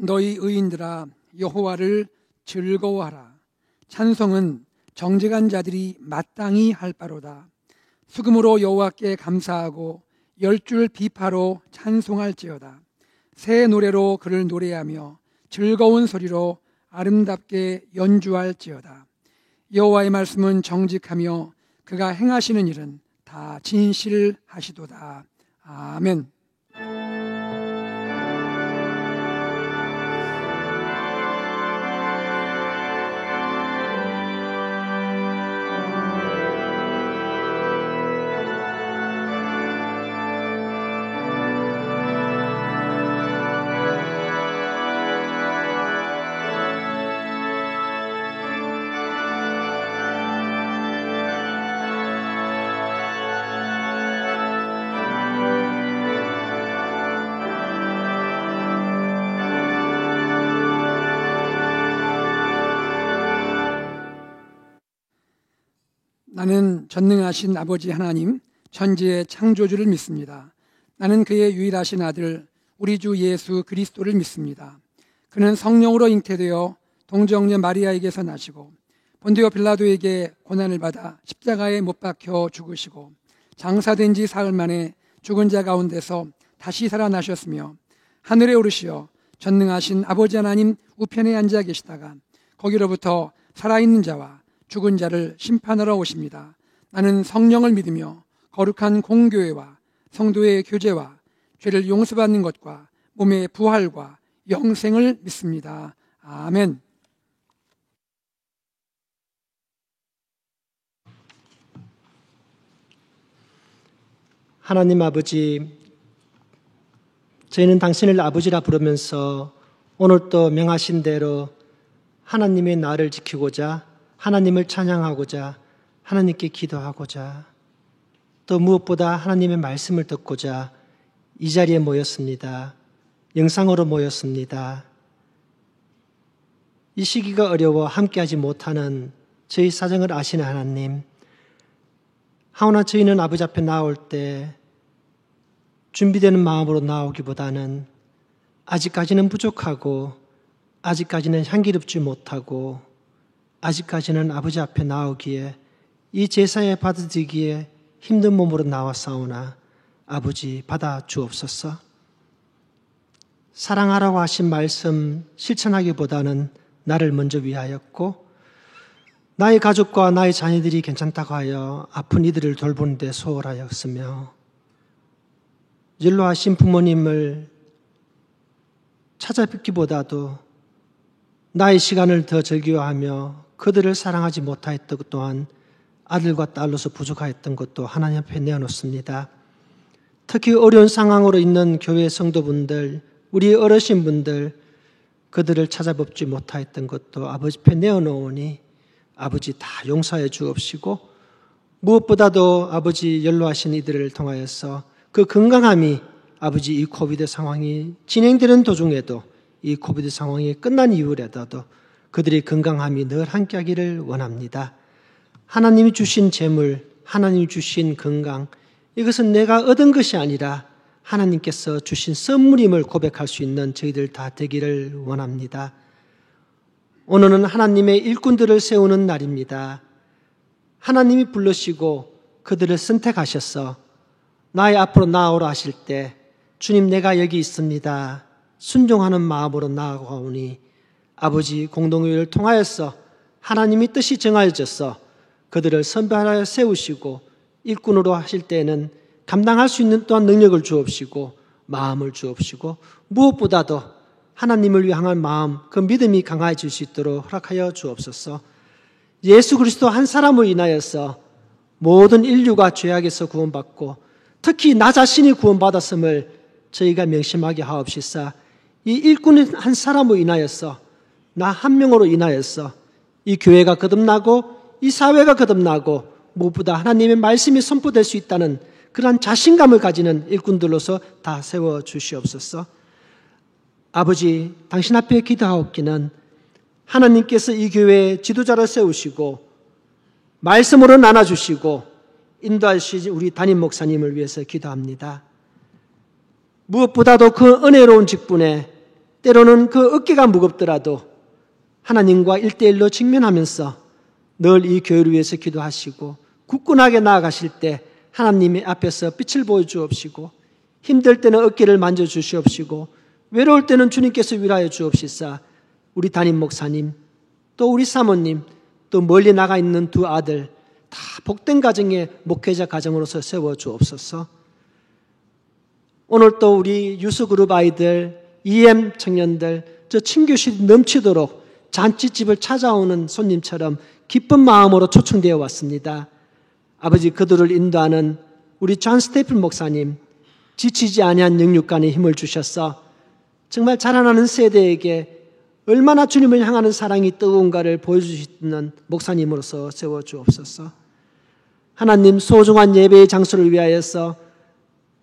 너희 의인들아 여호와를 즐거워하라. 찬송은 정직한 자들이 마땅히 할 바로다. 수금으로 여호와께 감사하고 10줄 비파로 찬송할지어다. 새 노래로 그를 노래하며 즐거운 소리로 아름답게 연주할지어다. 여호와의 말씀은 정직하며 그가 행하시는 일은 다 진실하시도다. 아멘. 나는 전능하신 아버지 하나님, 천지의 창조주를 믿습니다. 나는 그의 유일하신 아들, 우리 주 예수 그리스도를 믿습니다. 그는 성령으로 잉태되어 동정녀 마리아에게서 나시고 본디오 빌라도에게 고난을 받아 십자가에 못 박혀 죽으시고 장사된 지 사흘 만에 죽은 자 가운데서 다시 살아나셨으며 하늘에 오르시어 전능하신 아버지 하나님 우편에 앉아 계시다가 거기로부터 살아있는 자와 죽은 자를 심판하러 오십니다. 나는 성령을 믿으며 거룩한 공교회와 성도의 교제와 죄를 용서받는 것과 몸의 부활과 영생을 믿습니다. 아멘. 하나님 아버지, 저희는 당신을 아버지라 부르면서 오늘 또 명하신 대로 하나님의 나를 지키고자, 하나님을 찬양하고자, 하나님께 기도하고자, 또 무엇보다 하나님의 말씀을 듣고자 이 자리에 모였습니다. 영상으로 모였습니다. 이 시기가 어려워 함께하지 못하는 저희 사정을 아시는 하나님, 하오나 저희는 아버지 앞에 나올 때 준비되는 마음으로 나오기보다는 아직까지는 부족하고, 아직까지는 향기롭지 못하고, 아직까지는 아버지 앞에 나오기에, 이 제사에 받아들이기에 힘든 몸으로 나왔사오나 아버지 받아 주옵소서. 사랑하라고 하신 말씀 실천하기보다는 나를 먼저 위하였고, 나의 가족과 나의 자녀들이 괜찮다고 하여 아픈 이들을 돌보는 데 소홀하였으며, 연로하신 부모님을 찾아뵙기보다도 나의 시간을 더 즐겨하며 그들을 사랑하지 못하였던 것 또한 아들과 딸로서 부족하였던 것도 하나님 앞에 내어놓습니다. 특히 어려운 상황으로 있는 교회 성도분들, 우리 어르신분들, 그들을 찾아뵙지 못하였던 것도 아버지 앞에 내어놓으니 아버지 다 용서해 주옵시고, 무엇보다도 아버지 연로하신 이들을 통하여서 그 건강함이 아버지 이 코비드 상황이 진행되는 도중에도, 이 코비드 상황이 끝난 이후라도 그들의 건강함이 늘 함께하기를 원합니다. 하나님이 주신 재물, 하나님이 주신 건강, 이것은 내가 얻은 것이 아니라 하나님께서 주신 선물임을 고백할 수 있는 저희들 다 되기를 원합니다. 오늘은 하나님의 일꾼들을 세우는 날입니다. 하나님이 부르시고 그들을 선택하셔서 나의 앞으로 나아오라 하실 때, 주님 내가 여기 있습니다, 순종하는 마음으로 나아가오니 아버지 공동회를 통하여서 하나님이 뜻이 정하여져서 그들을 선발하여 세우시고 일꾼으로 하실 때에는 감당할 수 있는 또한 능력을 주옵시고 마음을 주옵시고, 무엇보다도 하나님을 향한 마음, 그 믿음이 강해질 수 있도록 허락하여 주옵소서. 예수 그리스도 한 사람을 인하여서 모든 인류가 죄악에서 구원받고 특히 나 자신이 구원받았음을 저희가 명심하게 하옵시사, 이 일꾼 한 사람을 인하여서, 나 한 명으로 인하여서 이 교회가 거듭나고 이 사회가 거듭나고 무엇보다 하나님의 말씀이 선포될 수 있다는 그러한 자신감을 가지는 일꾼들로서 다 세워주시옵소서. 아버지, 당신 앞에 기도하옵기는 하나님께서 이 교회에 지도자를 세우시고 말씀으로 나눠주시고 인도하시는 우리 담임 목사님을 위해서 기도합니다. 무엇보다도 그 은혜로운 직분에 때로는 그 어깨가 무겁더라도 하나님과 1대1로 직면하면서 늘 이 교회를 위해서 기도하시고 굳건하게 나아가실 때 하나님의 앞에서 빛을 보여주옵시고 힘들 때는 어깨를 만져주시옵시고 외로울 때는 주님께서 위로하여 주옵시사 우리 담임 목사님 또 우리 사모님 또 멀리 나가 있는 두 아들 다 복된 가정의 목회자 가정으로서 세워주옵소서. 오늘 또 우리 유수그룹 아이들, EM 청년들 저 친교실이 넘치도록 잔치집을 찾아오는 손님처럼 기쁜 마음으로 초청되어 왔습니다. 아버지 그들을 인도하는 우리 존 스테이플 목사님 지치지 아니한 영육간의 힘을 주셔서 정말 자라나는 세대에게 얼마나 주님을 향하는 사랑이 뜨거운가를 보여주시는 목사님으로서 세워주옵소서. 하나님 소중한 예배의 장소를 위하여서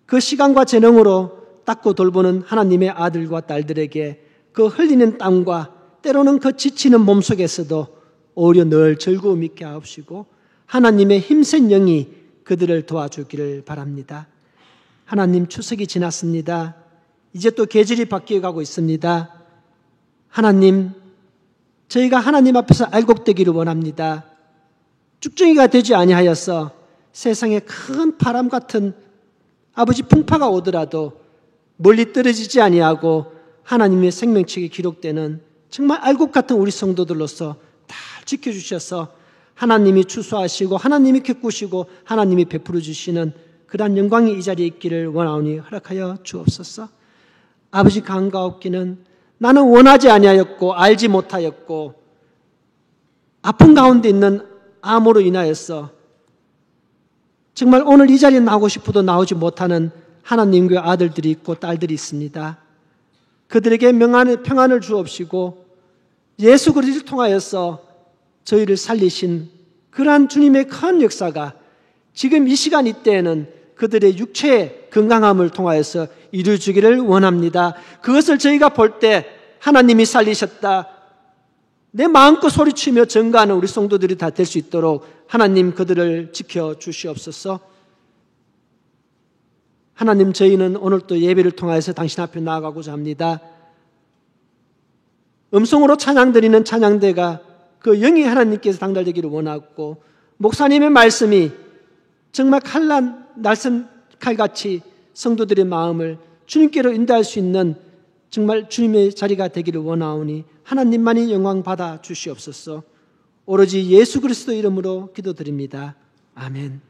그 시간과 재능으로 닦고 돌보는 하나님의 아들과 딸들에게 그 흘리는 땀과 때로는 그 지치는 몸속에서도 오히려 늘 즐거움 있게 하옵시고 하나님의 힘센 영이 그들을 도와주기를 바랍니다. 하나님 추석이 지났습니다. 이제 또 계절이 바뀌어가고 있습니다. 하나님 저희가 하나님 앞에서 알곡되기를 원합니다. 쭉정이가 되지 아니하여서 세상에 큰 바람 같은 아버지 풍파가 오더라도 멀리 떨어지지 아니하고 하나님의 생명책에 기록되는 정말 알곡 같은 우리 성도들로서 다 지켜주셔서 하나님이 추수하시고 하나님이 겪으시고 하나님이 베풀어 주시는 그러한 영광이 이 자리에 있기를 원하오니 허락하여 주옵소서. 아버지 간가옵기는 나는 원하지 아니하였고 알지 못하였고 아픈 가운데 있는 암으로 인하여서 정말 오늘 이 자리에 나오고 싶어도 나오지 못하는 하나님의 아들들이 있고 딸들이 있습니다. 그들에게 평안을 주옵시고 예수 그리스도를 통하여서 저희를 살리신 그러한 주님의 큰 역사가 지금 이 시간 이때에는 그들의 육체의 건강함을 통하여서 이루어지기를 원합니다. 그것을 저희가 볼 때 하나님이 살리셨다. 내 마음껏 소리치며 증거하는 우리 성도들이 다 될 수 있도록 하나님 그들을 지켜주시옵소서. 하나님 저희는 오늘 또 예배를 통하여서 당신 앞에 나아가고자 합니다. 음성으로 찬양드리는 찬양대가 그 영이 하나님께서 당달되기를 원하고 목사님의 말씀이 정말 날선 칼같이 성도들의 마음을 주님께로 인도할 수 있는 정말 주님의 자리가 되기를 원하오니 하나님만이 영광 받아 주시옵소서. 오로지 예수 그리스도 이름으로 기도드립니다. 아멘.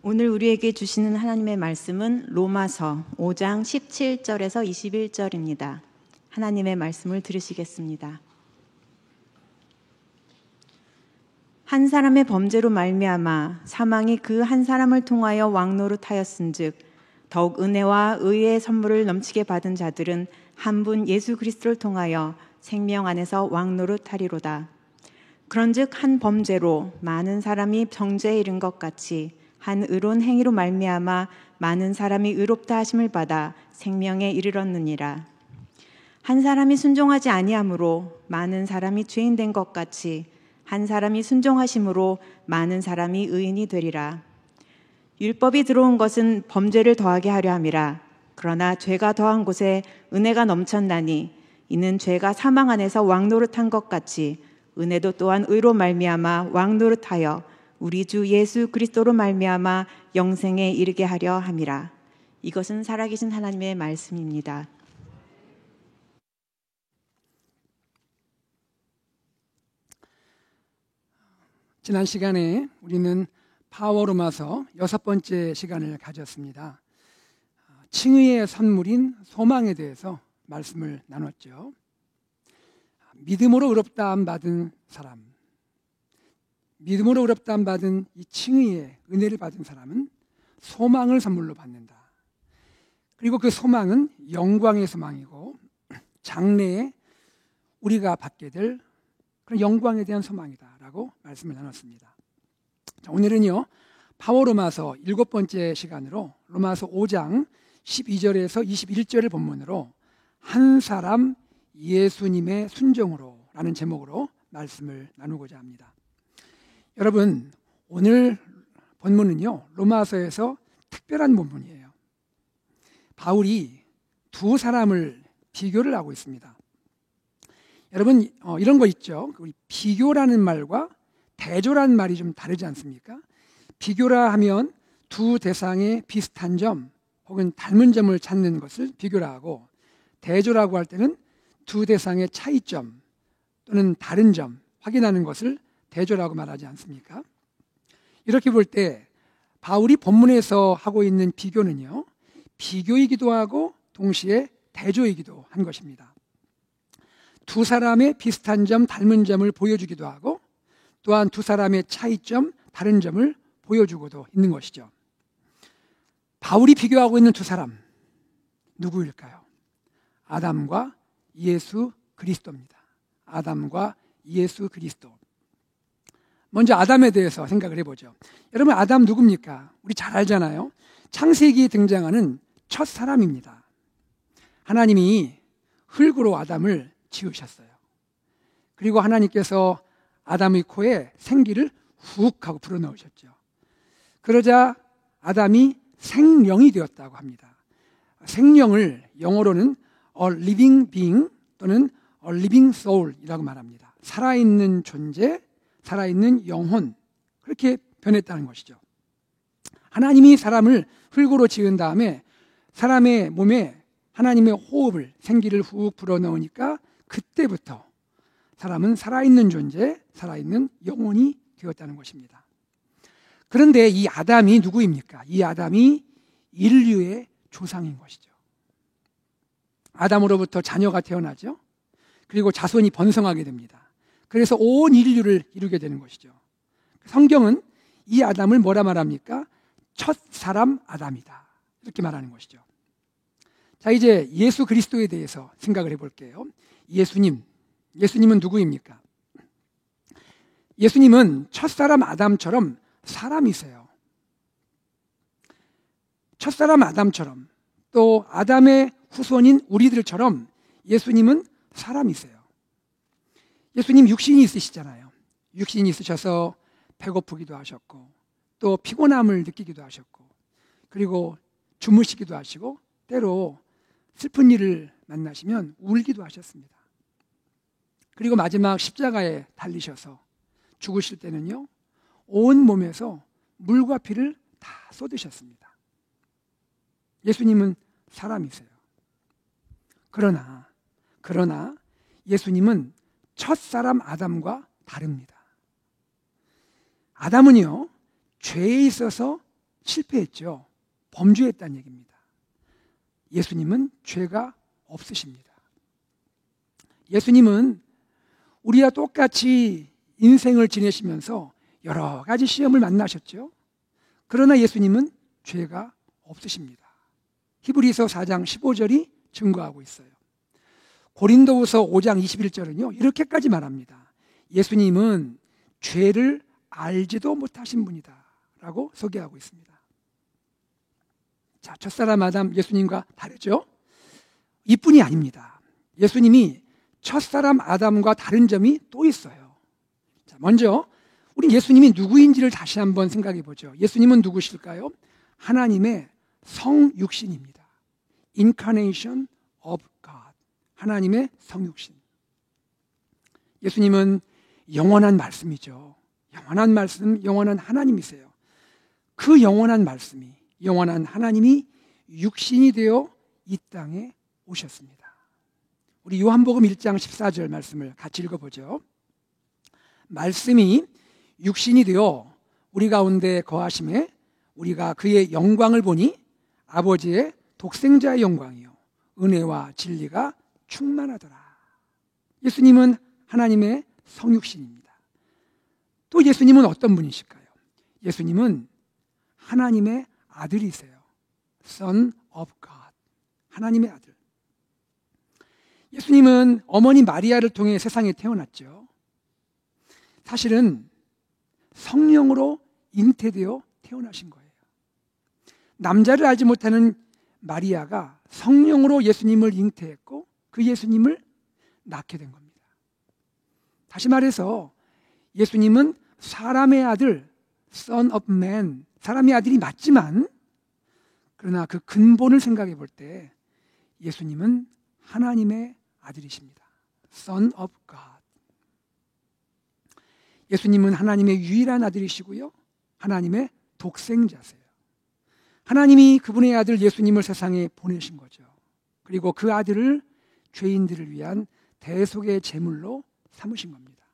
오늘 우리에게 주시는 하나님의 말씀은 로마서 5장 17절에서 21절입니다. 하나님의 말씀을 들으시겠습니다. 한 사람의 범죄로 말미암아 사망이 그 한 사람을 통하여 왕노릇하였은즉 더욱 은혜와 의의 선물을 넘치게 받은 자들은 한 분 예수 그리스도를 통하여 생명 안에서 왕노릇하리로다. 그런즉 한 범죄로 많은 사람이 정죄에 이른 것 같이 한 의로운 행위로 말미암아 많은 사람이 의롭다 하심을 받아 생명에 이르렀느니라. 한 사람이 순종하지 아니함으로 많은 사람이 죄인 된 것 같이 한 사람이 순종하심으로 많은 사람이 의인이 되리라. 율법이 들어온 것은 범죄를 더하게 하려 함이라. 그러나 죄가 더한 곳에 은혜가 넘쳤나니 이는 죄가 사망 안에서 왕노릇한 것 같이 은혜도 또한 의로 말미암아 왕노릇하여 우리 주 예수 그리스도로 말미암아 영생에 이르게 하려 함이라. 이것은 살아계신 하나님의 말씀입니다. 지난 시간에 우리는 바워로마서 6번째 시간을 가졌습니다. 칭의의 선물인 소망에 대해서 말씀을 나눴죠. 믿음으로 의롭다함 받은 사람, 믿음으로 의롭다함 받은 이 칭의의 은혜를 받은 사람은 소망을 선물로 받는다. 그리고 그 소망은 영광의 소망이고 장래에 우리가 받게 될 그런 영광에 대한 소망이다라고 말씀을 나눴습니다. 자, 오늘은요 바워로마서 7번째 시간으로 로마서 5장 12절에서 21절을 본문으로 한 사람 예수님의 순종으로 라는 제목으로 말씀을 나누고자 합니다. 여러분, 오늘 본문은요 로마서에서 특별한 본문이에요. 바울이 두 사람을 비교를 하고 있습니다. 여러분, 이런 거 있죠. 비교라는 말과 대조라는 말이 좀 다르지 않습니까? 비교라 하면 두 대상의 비슷한 점 혹은 닮은 점을 찾는 것을 비교라 하고, 대조라고 할 때는 두 대상의 차이점 또는 다른 점 확인하는 것을 대조라고 말하지 않습니까? 이렇게 볼 때 바울이 본문에서 하고 있는 비교는요, 비교이기도 하고 동시에 대조이기도 한 것입니다. 두 사람의 비슷한 점, 닮은 점을 보여주기도 하고 또한 두 사람의 차이점, 다른 점을 보여주고도 있는 것이죠. 바울이 비교하고 있는 두 사람, 누구일까요? 아담과 예수 그리스도입니다. 아담과 예수 그리스도. 먼저 아담에 대해서 생각을 해보죠. 여러분, 아담 누굽니까? 우리 잘 알잖아요. 창세기에 등장하는 첫 사람입니다. 하나님이 흙으로 아담을 지으셨어요. 그리고 하나님께서 아담의 코에 생기를 훅 하고 불어넣으셨죠. 그러자 아담이 생명이 되었다고 합니다. 생명을 영어로는 a living being 또는 a living soul이라고 말합니다. 살아있는 존재, 살아있는 영혼, 그렇게 변했다는 것이죠. 하나님이 사람을 흙으로 지은 다음에 사람의 몸에 하나님의 호흡을, 생기를 훅 불어넣으니까 그때부터 사람은 살아있는 존재, 살아있는 영혼이 되었다는 것입니다. 그런데 이 아담이 누구입니까? 이 아담이 인류의 조상인 것이죠. 아담으로부터 자녀가 태어나죠. 그리고 자손이 번성하게 됩니다. 그래서 온 인류를 이루게 되는 것이죠. 성경은 이 아담을 뭐라 말합니까? 첫 사람 아담이다, 이렇게 말하는 것이죠. 자, 이제 예수 그리스도에 대해서 생각을 해볼게요. 예수님은 누구입니까? 예수님은 첫사람 아담처럼 사람이세요. 첫사람 아담처럼, 또 아담의 후손인 우리들처럼 예수님은 사람이세요. 예수님 육신이 있으시잖아요. 육신이 있으셔서 배고프기도 하셨고 또 피곤함을 느끼기도 하셨고 그리고 주무시기도 하시고 때로 슬픈 일을 만나시면 울기도 하셨습니다. 그리고 마지막 십자가에 달리셔서 죽으실 때는요, 온 몸에서 물과 피를 다 쏟으셨습니다. 예수님은 사람이세요. 그러나 예수님은 첫사람 아담과 다릅니다. 아담은요, 죄에 있어서 실패했죠. 범죄했다는 얘기입니다. 예수님은 죄가 없으십니다. 예수님은 우리와 똑같이 인생을 지내시면서 여러 가지 시험을 만나셨죠. 그러나 예수님은 죄가 없으십니다. 히브리서 4장 15절이 증거하고 있어요. 고린도후서 5장 21절은요, 이렇게까지 말합니다. 예수님은 죄를 알지도 못하신 분이다 라고 소개하고 있습니다. 자, 첫사람 아담 예수님과 다르죠? 이뿐이 아닙니다. 예수님이 첫사람 아담과 다른 점이 또 있어요. 자, 먼저 우리 예수님이 누구인지를 다시 한번 생각해 보죠. 예수님은 누구실까요? 하나님의 성육신입니다. Incarnation of God. 하나님의 성육신. 예수님은 영원한 말씀이죠. 영원한 말씀, 영원한 하나님이세요. 그 영원한 말씀이, 영원한 하나님이 육신이 되어 이 땅에 오셨습니다. 우리 요한복음 1장 14절 말씀을 같이 읽어보죠. 말씀이 육신이 되어 우리 가운데 거하심에 우리가 그의 영광을 보니 아버지의 독생자의 영광이요 은혜와 진리가 충만하더라. 예수님은 하나님의 성육신입니다. 또 예수님은 어떤 분이실까요? 예수님은 하나님의 아들이세요. Son of God. 하나님의 아들. 예수님은 어머니 마리아를 통해 세상에 태어났죠. 사실은 성령으로 잉태되어 태어나신 거예요. 남자를 알지 못하는 마리아가 성령으로 예수님을 잉태했고 그 예수님을 낳게 된 겁니다. 다시 말해서 예수님은 사람의 아들, Son of Man, 사람의 아들이 맞지만 그러나 그 근본을 생각해 볼 때 예수님은 하나님의 아들이십니다. Son of God. 예수님은 하나님의 유일한 아들이시고요. 하나님의 독생자세요. 하나님이 그분의 아들 예수님을 세상에 보내신 거죠. 그리고 그 아들을 죄인들을 위한 대속의 제물로 삼으신 겁니다.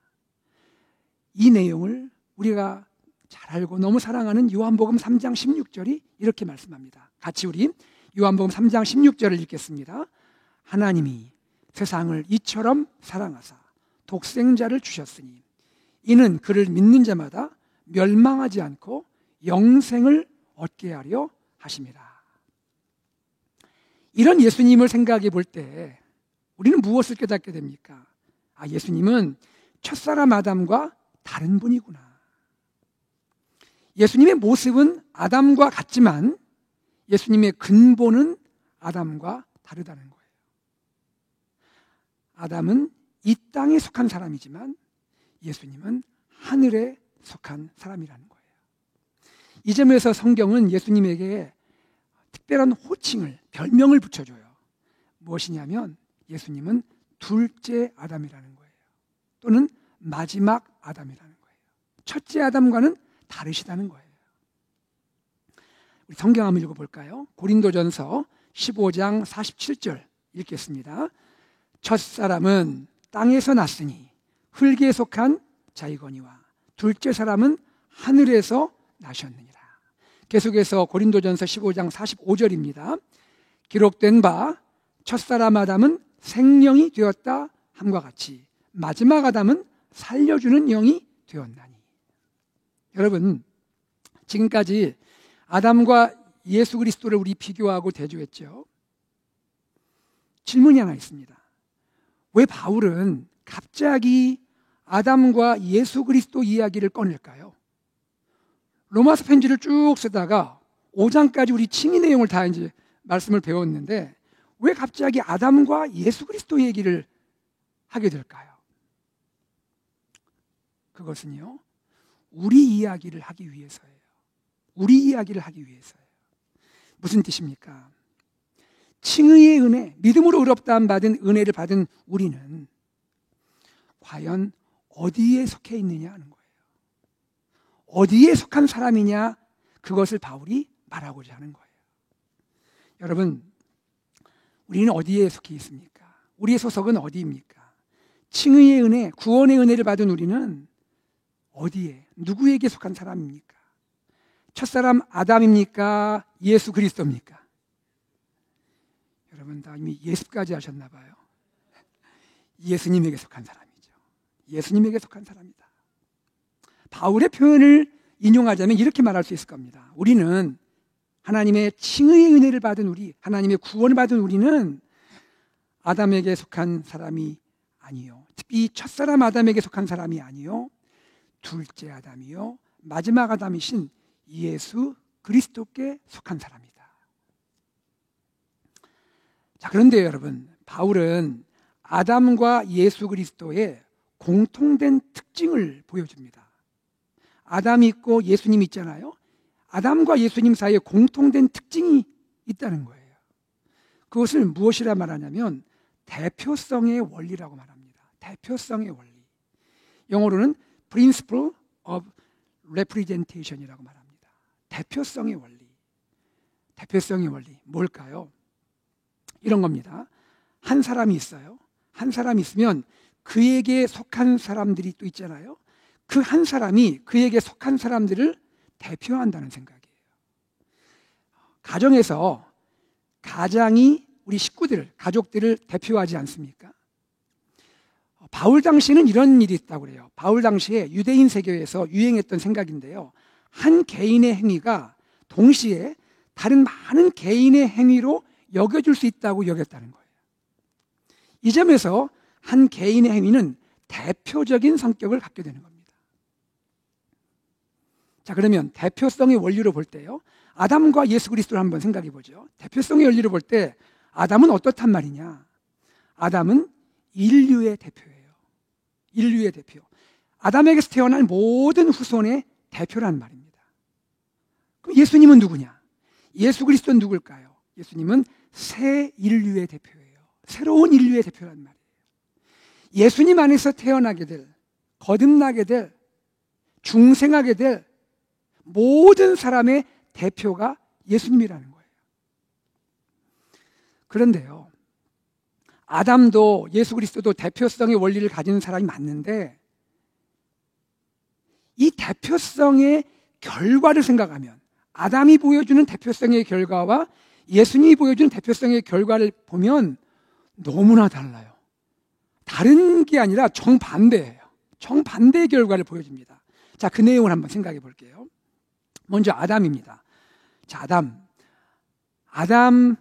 이 내용을 우리가 잘 알고 너무 사랑하는 요한복음 3장 16절이 이렇게 말씀합니다. 같이 우리 요한복음 3장 16절을 읽겠습니다. 하나님이 세상을 이처럼 사랑하사 독생자를 주셨으니 이는 그를 믿는 자마다 멸망하지 않고 영생을 얻게 하려 하심이라. 이런 예수님을 생각해 볼 때 우리는 무엇을 깨닫게 됩니까? 아, 예수님은 첫사람 아담과 다른 분이구나. 예수님의 모습은 아담과 같지만 예수님의 근본은 아담과 다르다는 거예요. 아담은 이 땅에 속한 사람이지만 예수님은 하늘에 속한 사람이라는 거예요. 이 점에서 성경은 예수님에게 특별한 호칭을, 별명을 붙여줘요. 무엇이냐면 예수님은 둘째 아담이라는 거예요. 또는 마지막 아담이라는 거예요. 첫째 아담과는 다르시다는 거예요. 우리 성경 한번 읽어볼까요? 고린도전서 15장 47절 읽겠습니다. 첫사람은 땅에서 났으니 흙에 속한 자이거니와 둘째 사람은 하늘에서 나셨느니라. 계속해서 고린도전서 15장 45절입니다. 기록된 바 첫사람 아담은 생명이 되었다 함과 같이 마지막 아담은 살려주는 영이 되었나니. 여러분, 지금까지 아담과 예수 그리스도를 우리 비교하고 대조했죠. 질문이 하나 있습니다. 왜 바울은 갑자기 아담과 예수 그리스도 이야기를 꺼낼까요? 로마서 편지를 쭉 쓰다가 5장까지 우리 칭의 내용을 다 이제 말씀을 배웠는데 왜 갑자기 아담과 예수 그리스도 얘기를 하게 될까요? 그것은요, 우리 이야기를 하기 위해서예요. 우리 이야기를 하기 위해서예요. 무슨 뜻입니까? 칭의의 은혜, 믿음으로 의롭다함 받은 은혜를 받은 우리는 과연 어디에 속해 있느냐 하는 거예요. 어디에 속한 사람이냐, 그것을 바울이 말하고자 하는 거예요. 여러분, 우리는 어디에 속해 있습니까? 우리의 소속은 어디입니까? 칭의의 은혜, 구원의 은혜를 받은 우리는 어디에, 누구에게 속한 사람입니까? 첫사람 아담입니까? 예수 그리스도입니까? 여러분 다 이미 예습까지 하셨나 봐요. 예수님에게 속한 사람이죠. 예수님에게 속한 사람이다. 바울의 표현을 인용하자면 이렇게 말할 수 있을 겁니다. 우리는 하나님의 칭의의 은혜를 받은 우리, 하나님의 구원을 받은 우리는 아담에게 속한 사람이 아니요, 특히 첫사람 아담에게 속한 사람이 아니요, 둘째 아담이요, 마지막 아담이신 예수 그리스도께 속한 사람이다. 자, 그런데 여러분, 바울은 아담과 예수 그리스도의 공통된 특징을 보여줍니다. 아담이 있고 예수님이 있잖아요. 아담과 예수님 사이에 공통된 특징이 있다는 거예요. 그것을 무엇이라 말하냐면 대표성의 원리라고 말합니다. 대표성의 원리. 영어로는 Principle of Representation이라고 말합니다. 대표성의 원리. 대표성의 원리 뭘까요? 이런 겁니다. 한 사람이 있어요. 한 사람이 있으면 그에게 속한 사람들이 또 있잖아요. 그 한 사람이 그에게 속한 사람들을 대표한다는 생각이에요. 가정에서 가장이 우리 식구들을, 가족들을 대표하지 않습니까? 바울 당시에는 이런 일이 있다고 그래요. 바울 당시에 유대인 세계에서 유행했던 생각인데요. 한 개인의 행위가 동시에 다른 많은 개인의 행위로 여겨줄 수 있다고 여겼다는 거예요. 이 점에서 한 개인의 행위는 대표적인 성격을 갖게 되는 겁니다. 자, 그러면 대표성의 원리로 볼 때요, 아담과 예수 그리스도를 한번 생각해 보죠. 대표성의 원리로 볼 때 아담은 어떻단 말이냐? 아담은 인류의 대표예요. 인류의 대표. 아담에게서 태어난 모든 후손의 대표란 말입니다. 그럼 예수님은 누구냐? 예수 그리스도는 누굴까요? 예수님은 새 인류의 대표예요. 새로운 인류의 대표란 말이에요. 예수님 안에서 태어나게 될, 거듭나게 될, 중생하게 될 모든 사람의 대표가 예수님이라는 거예요. 그런데요, 아담도 예수 그리스도도 대표성의 원리를 가진 사람이 맞는데 이 대표성의 결과를 생각하면 아담이 보여주는 대표성의 결과와 예수님이 보여주는 대표성의 결과를 보면 너무나 달라요. 다른 게 아니라 정반대예요. 정반대의 결과를 보여줍니다. 자, 그 내용을 한번 생각해 볼게요. 먼저 아담입니다. 자, 아담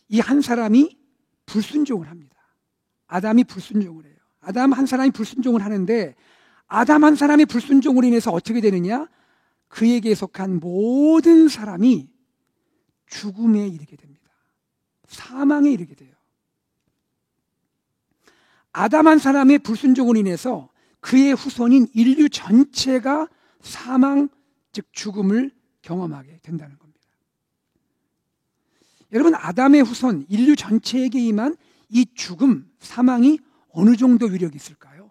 이 한 사람이 불순종을 합니다. 아담이 불순종을 해요. 아담 한 사람이 불순종을 하는데 아담 한 사람의 불순종으로 인해서 어떻게 되느냐? 그에게 속한 모든 사람이 죽음에 이르게 됩니다. 사망에 이르게 돼요. 아담 한 사람의 불순종으로 인해서 그의 후손인 인류 전체가 사망, 즉 죽음을 경험하게 된다는 겁니다. 여러분, 아담의 후손, 인류 전체에게 임한 이 죽음, 사망이 어느 정도 위력이 있을까요?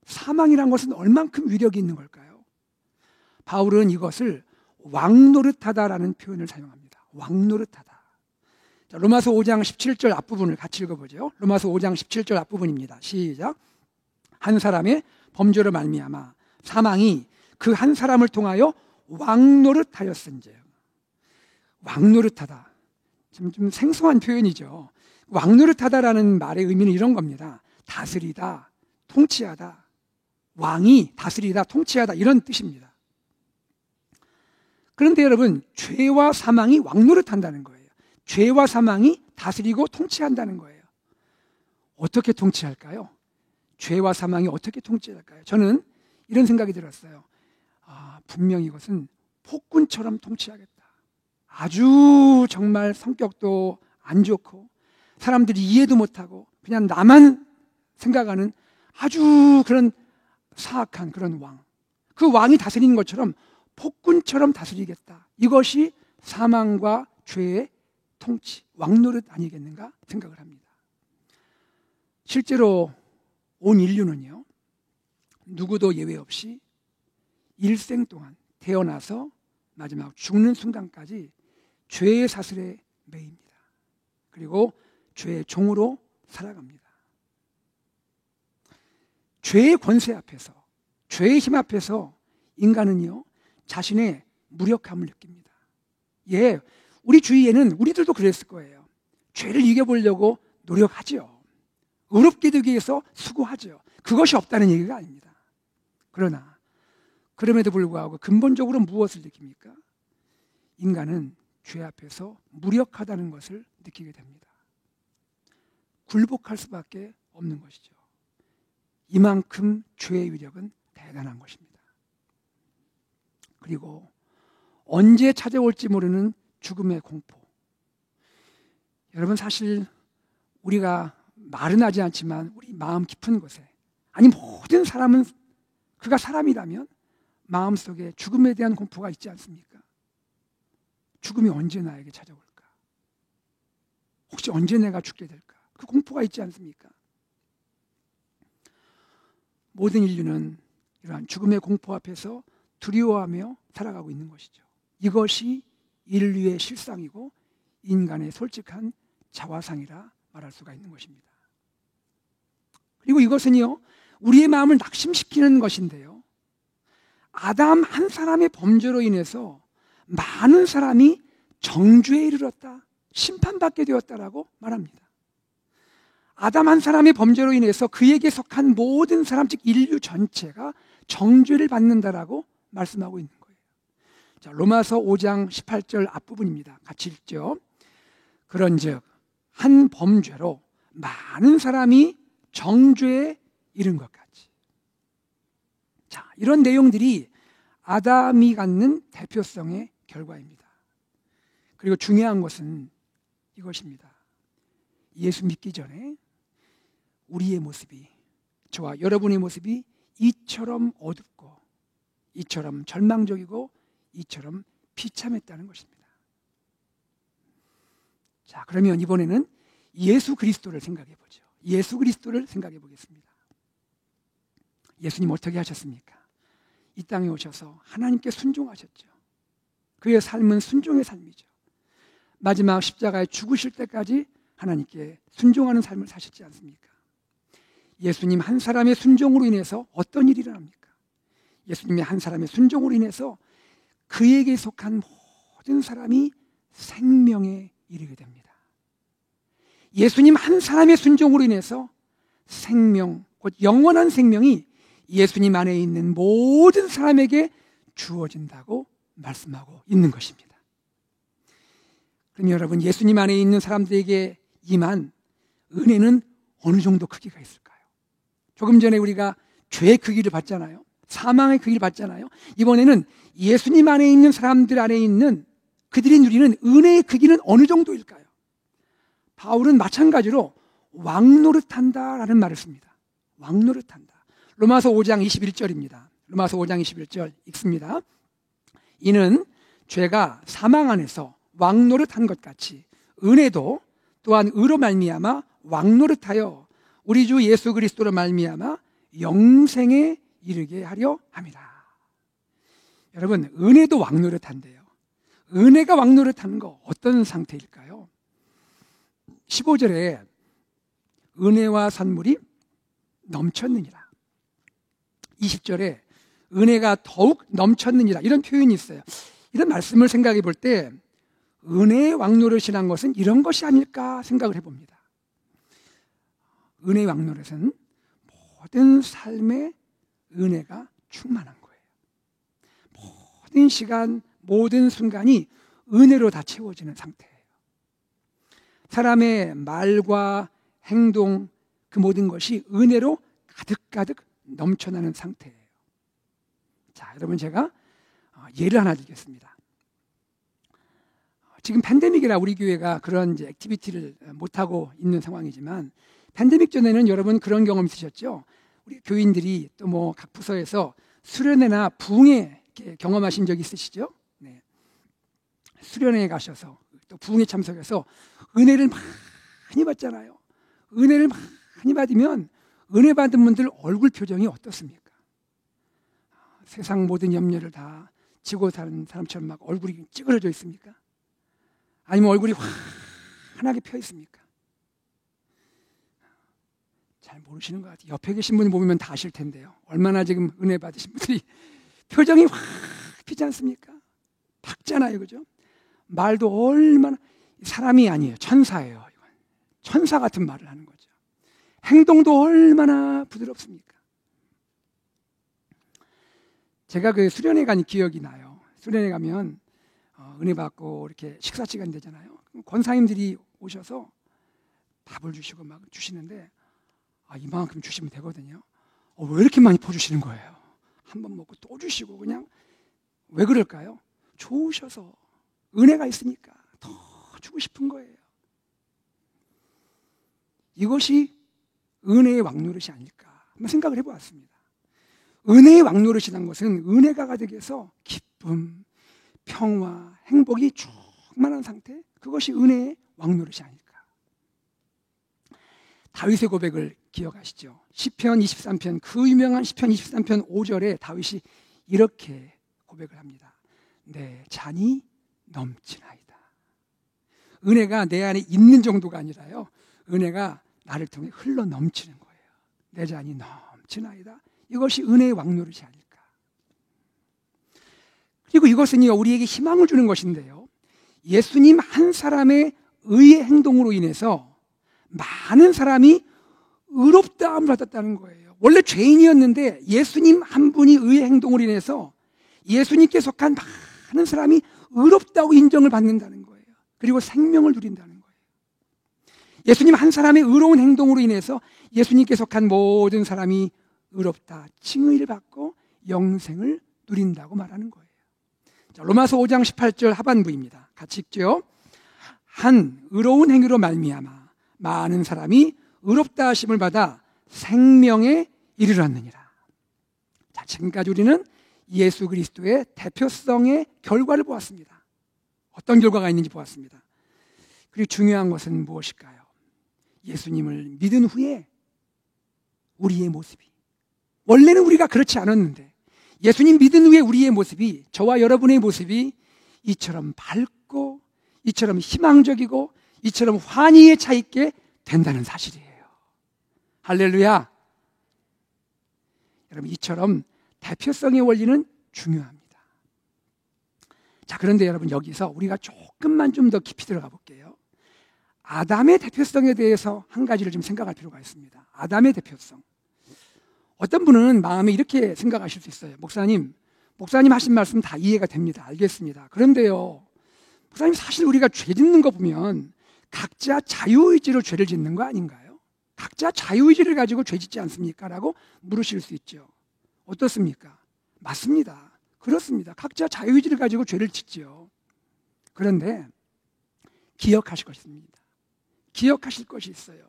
사망이란 것은 얼만큼 위력이 있는 걸까요? 바울은 이것을 왕노릇하다라는 표현을 사용합니다. 왕노릇하다. 자, 로마서 5장 17절 앞부분을 같이 읽어보죠. 로마서 5장 17절 앞부분입니다. 시작. 한 사람의 범죄로 말미암아 사망이 그 한 사람을 통하여 왕노릇하였은즉. 왕노릇하다. 좀 생소한 표현이죠. 왕노릇하다라는 말의 의미는 이런 겁니다. 다스리다, 통치하다. 왕이 다스리다, 통치하다, 이런 뜻입니다. 그런데 여러분, 죄와 사망이 왕노릇한다는 거예요. 죄와 사망이 다스리고 통치한다는 거예요. 어떻게 통치할까요? 죄와 사망이 어떻게 통치할까요? 저는 이런 생각이 들었어요. 분명히 이것은 폭군처럼 통치하겠다. 아주 정말 성격도 안 좋고 사람들이 이해도 못하고 그냥 나만 생각하는 아주 그런 사악한 그런 왕. 그 왕이 다스리는 것처럼 폭군처럼 다스리겠다. 이것이 사망과 죄의 통치, 왕노릇 아니겠는가 생각을 합니다. 실제로 온 인류는요, 누구도 예외 없이 일생 동안 태어나서 마지막 죽는 순간까지 죄의 사슬에 매입니다. 그리고 죄의 종으로 살아갑니다. 죄의 권세 앞에서, 죄의 힘 앞에서 인간은요, 자신의 무력함을 느낍니다. 예, 우리 주위에는 우리들도 그랬을 거예요. 죄를 이겨보려고 노력하죠. 의롭게 되기 위해서 수고하죠. 그것이 없다는 얘기가 아닙니다. 그러나 그럼에도 불구하고 근본적으로 무엇을 느낍니까? 인간은 죄 앞에서 무력하다는 것을 느끼게 됩니다. 굴복할 수밖에 없는 것이죠. 이만큼 죄의 위력은 대단한 것입니다. 그리고 언제 찾아올지 모르는 죽음의 공포. 여러분, 사실 우리가 말은 하지 않지만 우리 마음 깊은 곳에, 아니 모든 사람은 그가 사람이라면 마음속에 죽음에 대한 공포가 있지 않습니까? 죽음이 언제 나에게 찾아올까? 혹시 언제 내가 죽게 될까? 그 공포가 있지 않습니까? 모든 인류는 이러한 죽음의 공포 앞에서 두려워하며 살아가고 있는 것이죠. 이것이 인류의 실상이고 인간의 솔직한 자화상이라 말할 수가 있는 것입니다. 그리고 이것은요, 우리의 마음을 낙심시키는 것인데요, 아담 한 사람의 범죄로 인해서 많은 사람이 정죄에 이르렀다, 심판받게 되었다라고 말합니다. 아담 한 사람의 범죄로 인해서 그에게 속한 모든 사람, 즉 인류 전체가 정죄를 받는다라고 말씀하고 있는 거예요. 자, 로마서 5장 18절 앞부분입니다. 같이 읽죠. 그런즉 한 범죄로 많은 사람이 정죄에 이른 것 같이. 자, 이런 내용들이 아담이 갖는 대표성의 결과입니다. 그리고 중요한 것은 이것입니다. 예수 믿기 전에 우리의 모습이, 저와 여러분의 모습이 이처럼 어둡고 이처럼 절망적이고 이처럼 비참했다는 것입니다. 자, 그러면 이번에는 예수 그리스도를 생각해 보죠. 예수 그리스도를 생각해 보겠습니다. 예수님 어떻게 하셨습니까? 이 땅에 오셔서 하나님께 순종하셨죠. 그의 삶은 순종의 삶이죠. 마지막 십자가에 죽으실 때까지 하나님께 순종하는 삶을 사셨지 않습니까? 예수님 한 사람의 순종으로 인해서 어떤 일이 일어납니까? 예수님의 한 사람의 순종으로 인해서 그에게 속한 모든 사람이 생명에 이르게 됩니다. 예수님 한 사람의 순종으로 인해서 생명, 곧 영원한 생명이 예수님 안에 있는 모든 사람에게 주어진다고 말씀하고 있는 것입니다. 그럼 여러분, 예수님 안에 있는 사람들에게 임한 은혜는 어느 정도 크기가 있을까요? 조금 전에 우리가 죄의 크기를 봤잖아요. 사망의 크기를 봤잖아요. 이번에는 예수님 안에 있는 사람들 안에 있는 그들이 누리는 은혜의 크기는 어느 정도일까요? 바울은 마찬가지로 왕노릇한다라는 말을 씁니다. 왕노릇한다. 로마서 5장 21절입니다. 로마서 5장 21절 읽습니다. 이는 죄가 사망 안에서 왕노릇한 것 같이 은혜도 또한 의로 말미암아 왕노릇하여 우리 주 예수 그리스도로 말미암아 영생에 이르게 하려 함이라. 여러분, 은혜도 왕노릇한데요, 은혜가 왕노릇하는 거 어떤 상태일까요? 15절에 은혜와 선물이 넘쳤느니라, 20절에 은혜가 더욱 넘쳤느니라, 이런 표현이 있어요. 이런 말씀을 생각해 볼 때 은혜의 왕노릇이란 것은 이런 것이 아닐까 생각을 해봅니다. 은혜의 왕노릇은 모든 삶에 은혜가 충만한 거예요. 모든 시간, 모든 순간이 은혜로 다 채워지는 상태예요. 사람의 말과 행동, 그 모든 것이 은혜로 가득가득 넘쳐나는 상태예요. 자, 여러분, 제가 예를 하나 드리겠습니다. 지금 팬데믹이라 우리 교회가 그런 이제 액티비티를 못하고 있는 상황이지만, 팬데믹 전에는 여러분 그런 경험 있으셨죠? 우리 교인들이 또 뭐 각 부서에서 수련회나 부흥회 경험하신 적 있으시죠? 네. 수련회에 가셔서 또 부흥회 참석해서 은혜를 많이 받잖아요. 은혜를 많이 받으면 은혜 받은 분들 얼굴 표정이 어떻습니까? 세상 모든 염려를 다 지고 사는 사람처럼 막 얼굴이 찌그러져 있습니까? 아니면 얼굴이 환하게 펴 있습니까? 잘 모르시는 것 같아요. 옆에 계신 분이 보면 다 아실 텐데요. 얼마나 지금 은혜 받으신 분들이 표정이 확 피지 않습니까? 작잖아요, 그죠? 말도 얼마나, 사람이 아니에요, 천사예요. 이건 천사 같은 말을 하는 거죠. 행동도 얼마나 부드럽습니까? 제가 그 수련회 간 기억이 나요. 수련회 가면 은혜 받고 이렇게 식사 시간 되잖아요. 권사님들이 오셔서 밥을 주시고 막 주시는데 이만큼 주시면 되거든요. 왜 이렇게 많이 퍼주시는 거예요? 한 번 먹고 또 주시고, 그냥 왜 그럴까요? 좋으셔서, 은혜가 있으니까 더 주고 싶은 거예요. 이것이 은혜의 왕노릇이 아닐까 한번 생각을 해보았습니다. 은혜의 왕노릇이라는 것은 은혜가 가득해서 기쁨, 평화, 행복이 충만한 상태, 그것이 은혜의 왕노릇이 아닐까. 다윗의 고백을 기억하시죠? 시편 23편, 그 유명한 시편 23편 5절에 다윗이 이렇게 고백을 합니다. 내 잔이 넘치나이다. 은혜가 내 안에 있는 정도가 아니라요, 은혜가 나를 통해 흘러 넘치는 거예요. 내 잔이 넘치나이다. 이것이 은혜의 왕노릇이 아닐까. 그리고 이것은요, 우리에게 희망을 주는 것인데요, 예수님 한 사람의 의의 행동으로 인해서 많은 사람이 의롭다함을 받았다는 거예요. 원래 죄인이었는데 예수님 한 분이 의의 행동으로 인해서 예수님께 속한 많은 사람이 의롭다고 인정을 받는다는 거예요. 그리고 생명을 누린다는 거예요. 예수님 한 사람의 의로운 행동으로 인해서 예수님께 속한 모든 사람이 의롭다, 칭의를 받고 영생을 누린다고 말하는 거예요. 자, 로마서 5장 18절 하반부입니다. 같이 읽죠. 한 의로운 행위로 말미암아 많은 사람이 의롭다 하심을 받아 생명에 이르렀느니라. 자, 지금까지 우리는 예수 그리스도의 대표성의 결과를 보았습니다. 어떤 결과가 있는지 보았습니다. 그리고 중요한 것은 무엇일까요? 예수님을 믿은 후에 우리의 모습이, 원래는 우리가 그렇지 않았는데 예수님 믿은 후에 우리의 모습이, 저와 여러분의 모습이 이처럼 밝고 이처럼 희망적이고 이처럼 환희에 차 있게 된다는 사실이에요. 할렐루야. 여러분, 이처럼 대표성의 원리는 중요합니다. 자, 그런데 여러분, 여기서 우리가 조금만 좀 더 깊이 들어가 볼게요. 아담의 대표성에 대해서 한 가지를 좀 생각할 필요가 있습니다. 아담의 대표성. 어떤 분은 마음에 이렇게 생각하실 수 있어요. 목사님 하신 말씀 다 이해가 됩니다. 알겠습니다. 그런데요, 목사님, 사실 우리가 죄 짓는 거 보면 각자 자유의지로 죄를 짓는 거 아닌가요? 각자 자유의지를 가지고 죄 짓지 않습니까? 라고 물으실 수 있죠. 어떻습니까? 맞습니다. 그렇습니다. 각자 자유의지를 가지고 죄를 짓죠. 그런데 기억하실 것이 있습니다. 기억하실 것이 있어요.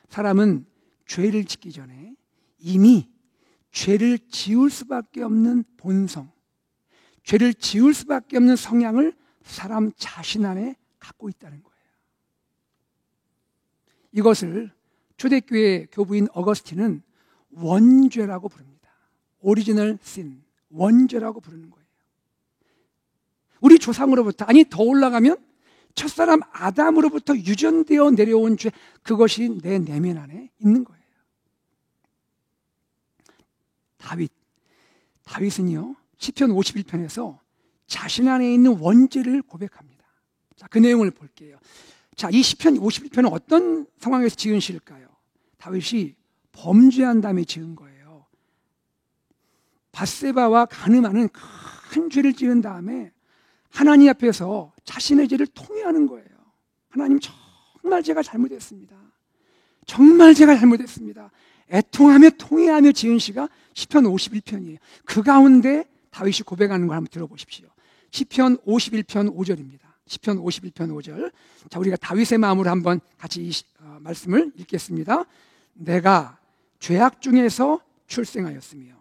사람은 죄를 짓기 전에 이미 죄를 지을 수밖에 없는 본성, 죄를 지을 수밖에 없는 성향을 사람 자신 안에 갖고 있다는 거예요. 이것을 초대교회 교부인 어거스틴은 원죄라고 부릅니다. 오리지널 신, 원죄라고 부르는 거예요. 우리 조상으로부터, 아니 더 올라가면 첫사람 아담으로부터 유전되어 내려온 죄, 그것이 내 내면 안에 있는 거예요. 다윗은요, 시편 51편에서 자신 안에 있는 원죄를 고백합니다. 자, 그 내용을 볼게요. 자, 이 시편 51편은 어떤 상황에서 지은 시일까요? 다윗이 범죄한 다음에 지은 거예요. 밧세바와 간음하는 큰 죄를 지은 다음에 하나님 앞에서 자신의 죄를 통회하는 거예요. 하나님, 정말 제가 잘못했습니다. 정말 제가 잘못했습니다. 애통하며 통회하며 지은 시가 시편 51편이에요. 그 가운데 다윗이 고백하는 걸 한번 들어보십시오. 시편 51편 5절입니다. 시편 51편 5절. 자, 우리가 다윗의 마음으로 한번 같이 이 말씀을 읽겠습니다. 내가 죄악 중에서 출생하였으며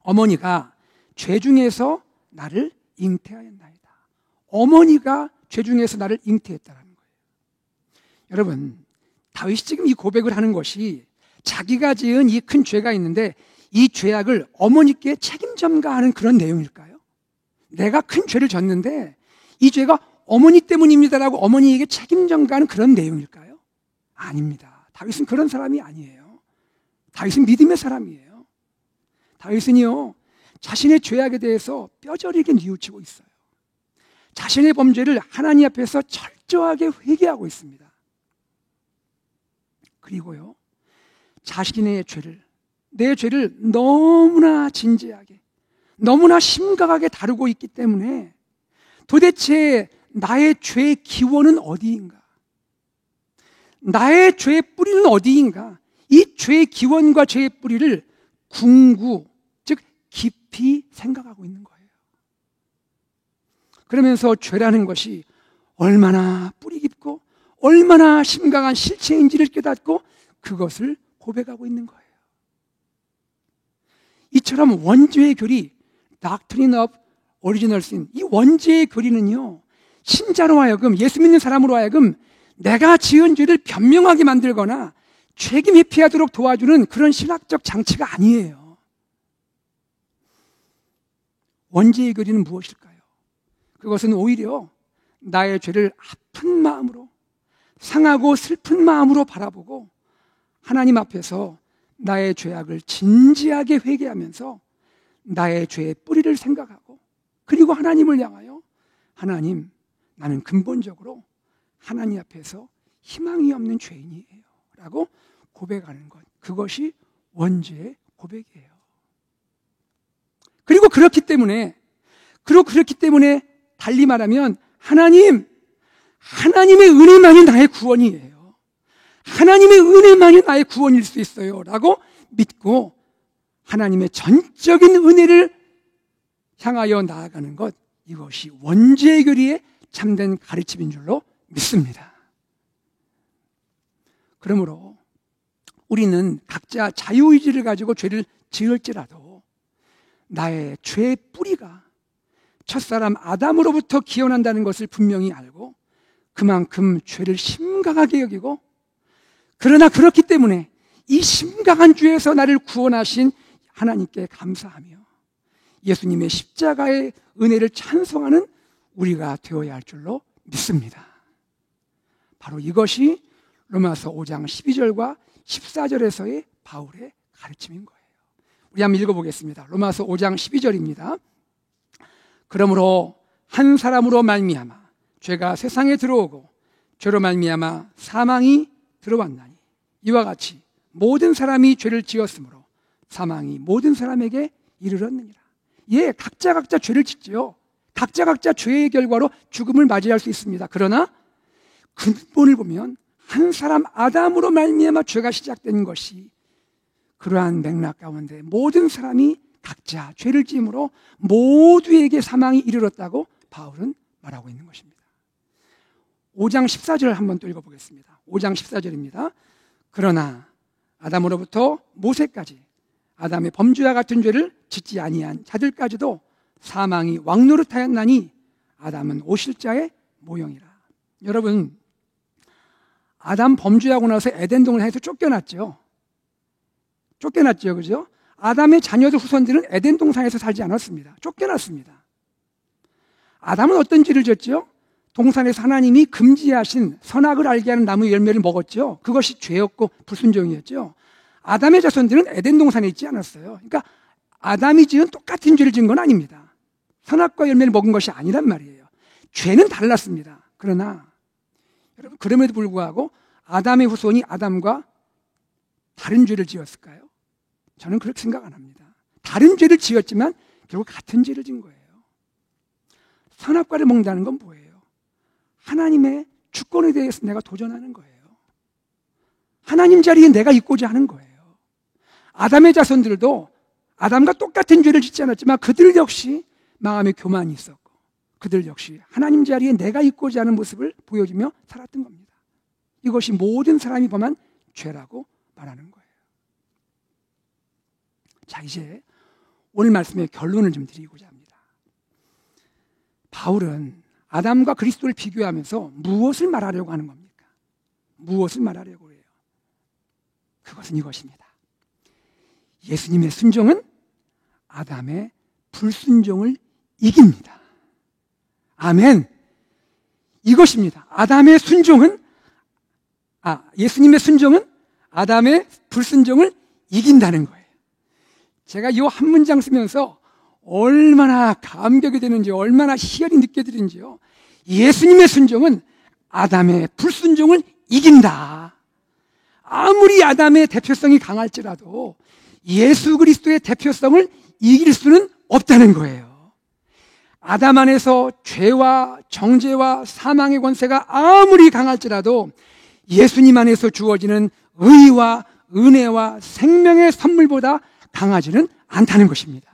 어머니가 죄 중에서 나를 잉태하였나이다. 어머니가 죄 중에서 나를 잉태했다는 거예요. 여러분, 다윗이 지금 이 고백을 하는 것이 자기가 지은 이 큰 죄가 있는데 이 죄악을 어머니께 책임 전가하는 그런 내용일까요? 내가 큰 죄를 졌는데 이 죄가 어머니 때문입니다라고 어머니에게 책임 전가하는 그런 내용일까요? 아닙니다. 다윗은 그런 사람이 아니에요. 다윗은 믿음의 사람이에요. 다윗은요, 자신의 죄악에 대해서 뼈저리게 뉘우치고 있어요. 자신의 범죄를 하나님 앞에서 철저하게 회개하고 있습니다. 그리고요, 자신의 죄를, 내 죄를 너무나 진지하게, 너무나 심각하게 다루고 있기 때문에 도대체 나의 죄의 기원은 어디인가? 나의 죄의 뿌리는 어디인가? 이 죄의 기원과 죄의 뿌리를 궁구, 즉 깊이 생각하고 있는 거예요. 그러면서 죄라는 것이 얼마나 뿌리 깊고 얼마나 심각한 실체인지를 깨닫고 그것을 고백하고 있는 거예요. 이처럼 원죄의 교리, Doctrine of Original Sin, 이 원죄의 교리는요, 신자로 하여금, 예수 믿는 사람으로 하여금 내가 지은 죄를 변명하게 만들거나 책임 회피하도록 도와주는 그런 신학적 장치가 아니에요. 원죄의 교리는 무엇일까요? 그것은 오히려 나의 죄를 아픈 마음으로, 상하고 슬픈 마음으로 바라보고 하나님 앞에서 나의 죄악을 진지하게 회개하면서 나의 죄의 뿌리를 생각하고, 그리고 하나님을 향하여 하나님, 나는 근본적으로 하나님 앞에서 희망이 없는 죄인이에요 라고 고백하는 것, 그것이 원죄의 고백이에요. 그리고 그렇기 때문에 달리 말하면 하나님의 은혜만이 나의 구원이에요. 하나님의 은혜만이 나의 구원일 수 있어요 라고 믿고 하나님의 전적인 은혜를 향하여 나아가는 것, 이것이 원죄의 교리의 참된 가르침인 줄로 믿습니다. 그러므로 우리는 각자 자유의지를 가지고 죄를 지을지라도 나의 죄의 뿌리가 첫사람 아담으로부터 기원한다는 것을 분명히 알고 그만큼 죄를 심각하게 여기고, 그러나 그렇기 때문에 이 심각한 죄에서 나를 구원하신 하나님께 감사하며 예수님의 십자가의 은혜를 찬송하는 우리가 되어야 할 줄로 믿습니다. 바로 이것이 로마서 5장 12절과 14절에서의 바울의 가르침인 거예요. 우리 한번 읽어보겠습니다. 로마서 5장 12절입니다. 그러므로 한 사람으로 말미암아 죄가 세상에 들어오고 죄로 말미암아 사망이 들어왔나니 이와 같이 모든 사람이 죄를 지었으므로 사망이 모든 사람에게 이르렀느니라. 예, 각자 죄를 짓죠. 각자 죄의 결과로 죽음을 맞이할 수 있습니다. 그러나 근본을 보면 한 사람 아담으로 말미암아 죄가 시작된 것이, 그러한 맥락 가운데 모든 사람이 각자 죄를 지음으로 모두에게 사망이 이르렀다고 바울은 말하고 있는 것입니다. 5장 14절 한번 또 읽어보겠습니다. 5장 14절입니다. 그러나 아담으로부터 모세까지 아담의 범죄와 같은 죄를 짓지 아니한 자들까지도 사망이 왕노릇하였나니 아담은 오실자의 모형이라. 여러분, 아담 범죄하고 나서 에덴 동산에서 쫓겨났죠. 그죠? 아담의 자녀들 후손들은 에덴 동산에서 살지 않았습니다. 쫓겨났습니다. 아담은 어떤 죄를 졌죠? 동산에서 하나님이 금지하신 선악을 알게 하는 나무 열매를 먹었죠. 그것이 죄였고 불순종이었죠. 아담의 자손들은 에덴 동산에 있지 않았어요. 그러니까 아담이 지은 똑같은 죄를 지은 건 아닙니다. 선악과 열매를 먹은 것이 아니란 말이에요. 죄는 달랐습니다. 그러나 여러분, 그럼에도 불구하고 아담의 후손이 아담과 다른 죄를 지었을까요? 저는 그렇게 생각 안 합니다. 다른 죄를 지었지만 결국 같은 죄를 진 거예요. 선악과를 먹는다는 건 뭐예요? 하나님의 주권에 대해서 내가 도전하는 거예요. 하나님 자리에 내가 있고자 하는 거예요. 아담의 자손들도 아담과 똑같은 죄를 짓지 않았지만 그들 역시 마음에 교만이 있었고 그들 역시 하나님 자리에 내가 있고자 하는 모습을 보여주며 살았던 겁니다. 이것이 모든 사람이 범한 죄라고 말하는 거예요. 자, 이제 오늘 말씀의 결론을 좀 드리고자 합니다. 바울은 아담과 그리스도를 비교하면서 무엇을 말하려고 하는 겁니까? 무엇을 말하려고 해요? 그것은 이것입니다. 예수님의 순종은 아담의 불순종을 이깁니다. 아멘. 이것입니다. 예수님의 순종은 아담의 불순종을 이긴다는 거예요. 제가 이 한 문장 쓰면서 얼마나 감격이 되는지, 얼마나 희열이 느껴지는지요. 예수님의 순종은 아담의 불순종을 이긴다. 아무리 아담의 대표성이 강할지라도 예수 그리스도의 대표성을 이길 수는 없다는 거예요. 아담 안에서 죄와 정죄와 사망의 권세가 아무리 강할지라도 예수님 안에서 주어지는 의와 은혜와 생명의 선물보다 강하지는 않다는 것입니다.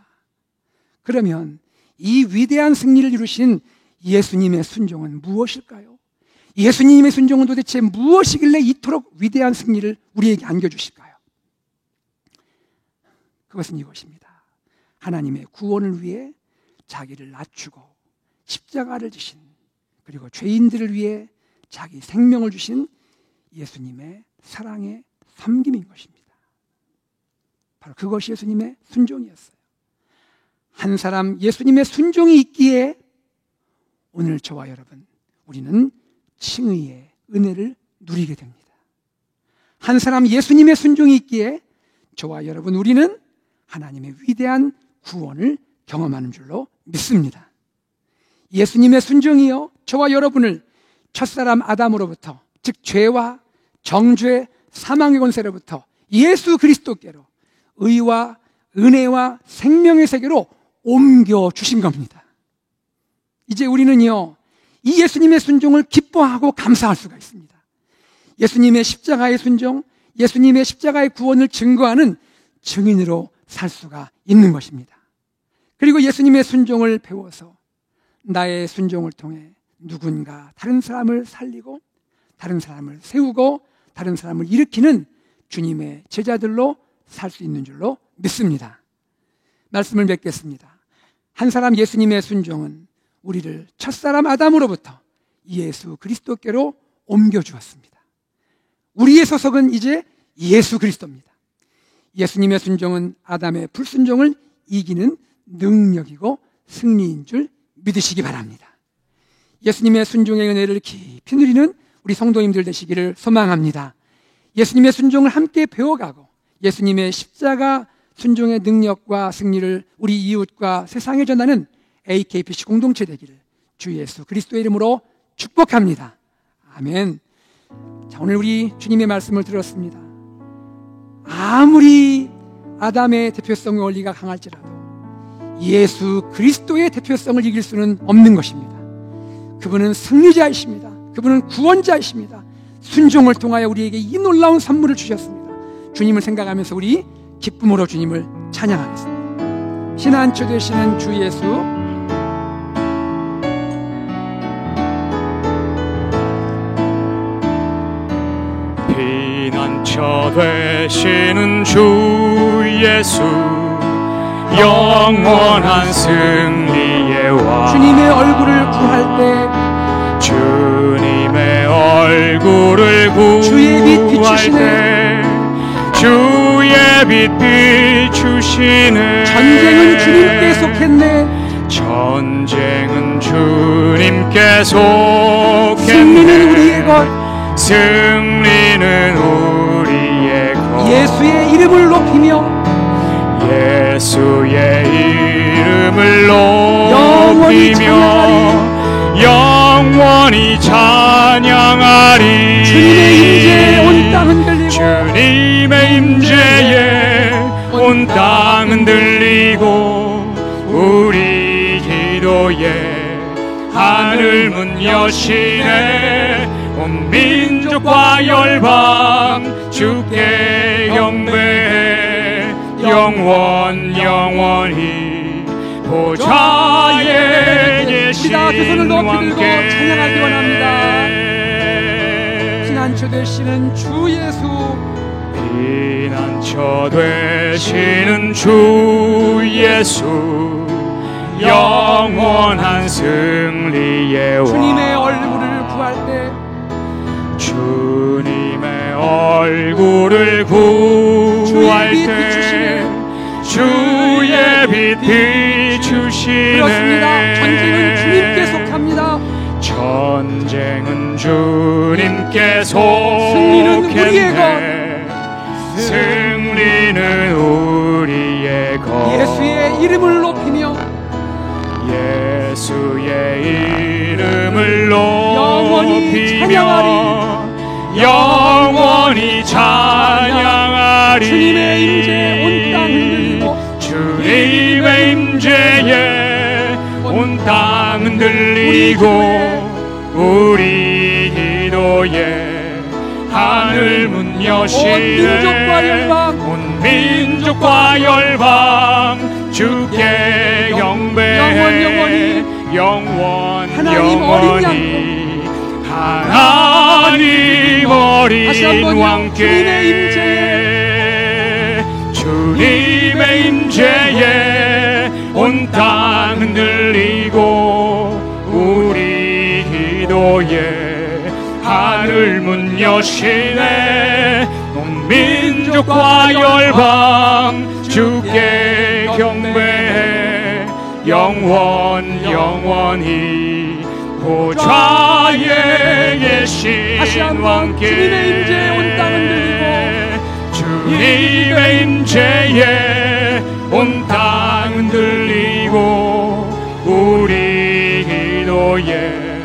그러면 이 위대한 승리를 이루신 예수님의 순종은 무엇일까요? 예수님의 순종은 도대체 무엇이길래 이토록 위대한 승리를 우리에게 안겨주실까요? 그것은 이것입니다. 하나님의 구원을 위해 자기를 낮추고 십자가를 지신, 그리고 죄인들을 위해 자기 생명을 주신 예수님의 사랑의 섬김인 것입니다. 바로 그것이 예수님의 순종이었어요. 한 사람 예수님의 순종이 있기에 오늘 저와 여러분, 우리는 칭의의 은혜를 누리게 됩니다. 한 사람 예수님의 순종이 있기에 저와 여러분, 우리는 하나님의 위대한 구원을 경험하는 줄로 믿습니다. 예수님의 순종이요, 저와 여러분을 첫사람 아담으로부터, 즉 죄와 정죄, 사망의 권세로부터 예수 그리스도께로 의와 은혜와 생명의 세계로 옮겨주신 겁니다. 이제 우리는요, 이 예수님의 순종을 기뻐하고 감사할 수가 있습니다. 예수님의 십자가의 순종, 예수님의 십자가의 구원을 증거하는 증인으로 살 수가 있는 것입니다. 그리고 예수님의 순종을 배워서 나의 순종을 통해 누군가 다른 사람을 살리고 다른 사람을 세우고 다른 사람을 일으키는 주님의 제자들로 살 수 있는 줄로 믿습니다. 말씀을 맺겠습니다. 한 사람 예수님의 순종은 우리를 첫사람 아담으로부터 예수 그리스도께로 옮겨주었습니다. 우리의 소속은 이제 예수 그리스도입니다. 예수님의 순종은 아담의 불순종을 이기는 능력이고 승리인 줄 믿으시기 바랍니다. 예수님의 순종의 은혜를 깊이 누리는 우리 성도님들 되시기를 소망합니다. 예수님의 순종을 함께 배워가고 예수님의 십자가 순종의 능력과 승리를 우리 이웃과 세상에 전하는 AKPC 공동체 되기를 주 예수 그리스도의 이름으로 축복합니다. 아멘. 자, 오늘 우리 주님의 말씀을 들었습니다. 아무리 아담의 대표성의 원리가 강할지라도 예수 그리스도의 대표성을 이길 수는 없는 것입니다. 그분은 승리자이십니다. 그분은 구원자이십니다. 순종을 통하여 우리에게 이 놀라운 선물을 주셨습니다. 주님을 생각하면서 우리 기쁨으로 주님을 찬양하겠습니다. 피난처 되시는 주 예수, 피난처 되시는 주 예수, 영원한 승리의 왕, 주님의 얼굴을 구할 때 주님의 얼굴을 주의 빛 구할 비추시네. 때 주의 빛 비추시네. 전쟁은 주님께 속했네. 전쟁은 주님께 속했네. 승리는 우리의 것. 승리는 우리의 것. 예수의 이름을 높이며 예수의 이름을 영원히 높이며 영원히 찬양하리. 주님의 임재에 온 땅 흔들리고 주님의 임재에 온 땅 흔들리고 우리 기도에 하늘 문 여시네. 온 민족과 열방 주께 경배해. 영원히 보좌에 계신 우리가 두 손을 높이 들고 왕께 찬양하기 원합니다. 피난처 되시는 주 예수, 피난처 되시는 주 예수, 영원한 승리의 왕, 주님의 얼굴을 구할 때 주님의 얼굴을 구할 주의 빛 때 비추시네. 주의 빛 비추시네. 그렇습니다. 전쟁은 주님께 속합니다. 전쟁은 주님께 승리는 우리의 속했네. 승리는 우리의 것. 예수의 이름을 높이며 높이며 영원히 찬양하리. 주님의 임재 온 땅 흔들리고 주님의 임재에 온 땅 흔들리고 우리 기도에 하늘 문 여시네. 온 민족과 열방 주께 경배해. 영원히 하나님 어린 왕께 주님의 임재에 온 땅 흔들리고 우리 기도에 하늘 문 여시네. 온 민족과 열방 주께 경배해. 영원히 보좌에 계신 왕께 주님의 임재에 온 땅 흔들리고 우리 기도에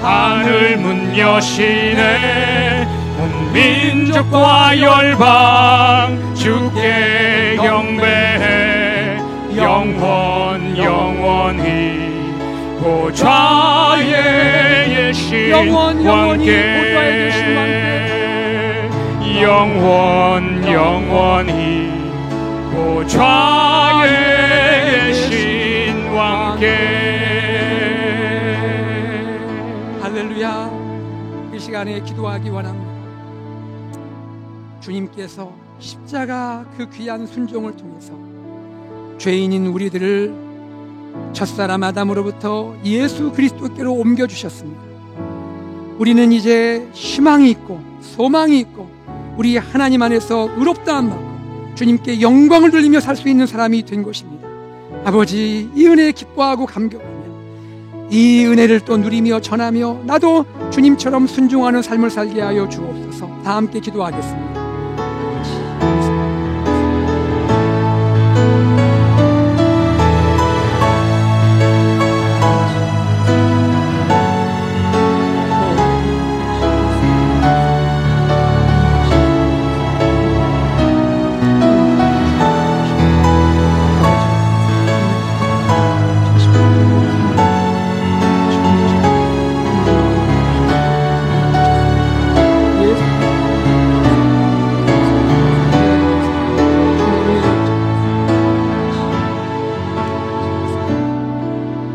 하늘 문 여시네. 온 민족과 열방 주께 경배해. 영원히 보좌에 계신 왕께 영원히 보좌에 계신 왕께. 할렐루야. 이 시간에 기도하기 원합니다. 주님께서 십자가 그 귀한 순종을 통해서 죄인인 우리들을 첫사람 아담으로부터 예수 그리스도께로 옮겨주셨습니다. 우리는 이제 희망이 있고 소망이 있고 우리 하나님 안에서 의롭다함 받고 주님께 영광을 돌리며 살 수 있는 사람이 된 것입니다. 아버지, 이 은혜에 기뻐하고 감격하며 이 은혜를 또 누리며 전하며 나도 주님처럼 순종하는 삶을 살게 하여 주옵소서. 다 함께 기도하겠습니다.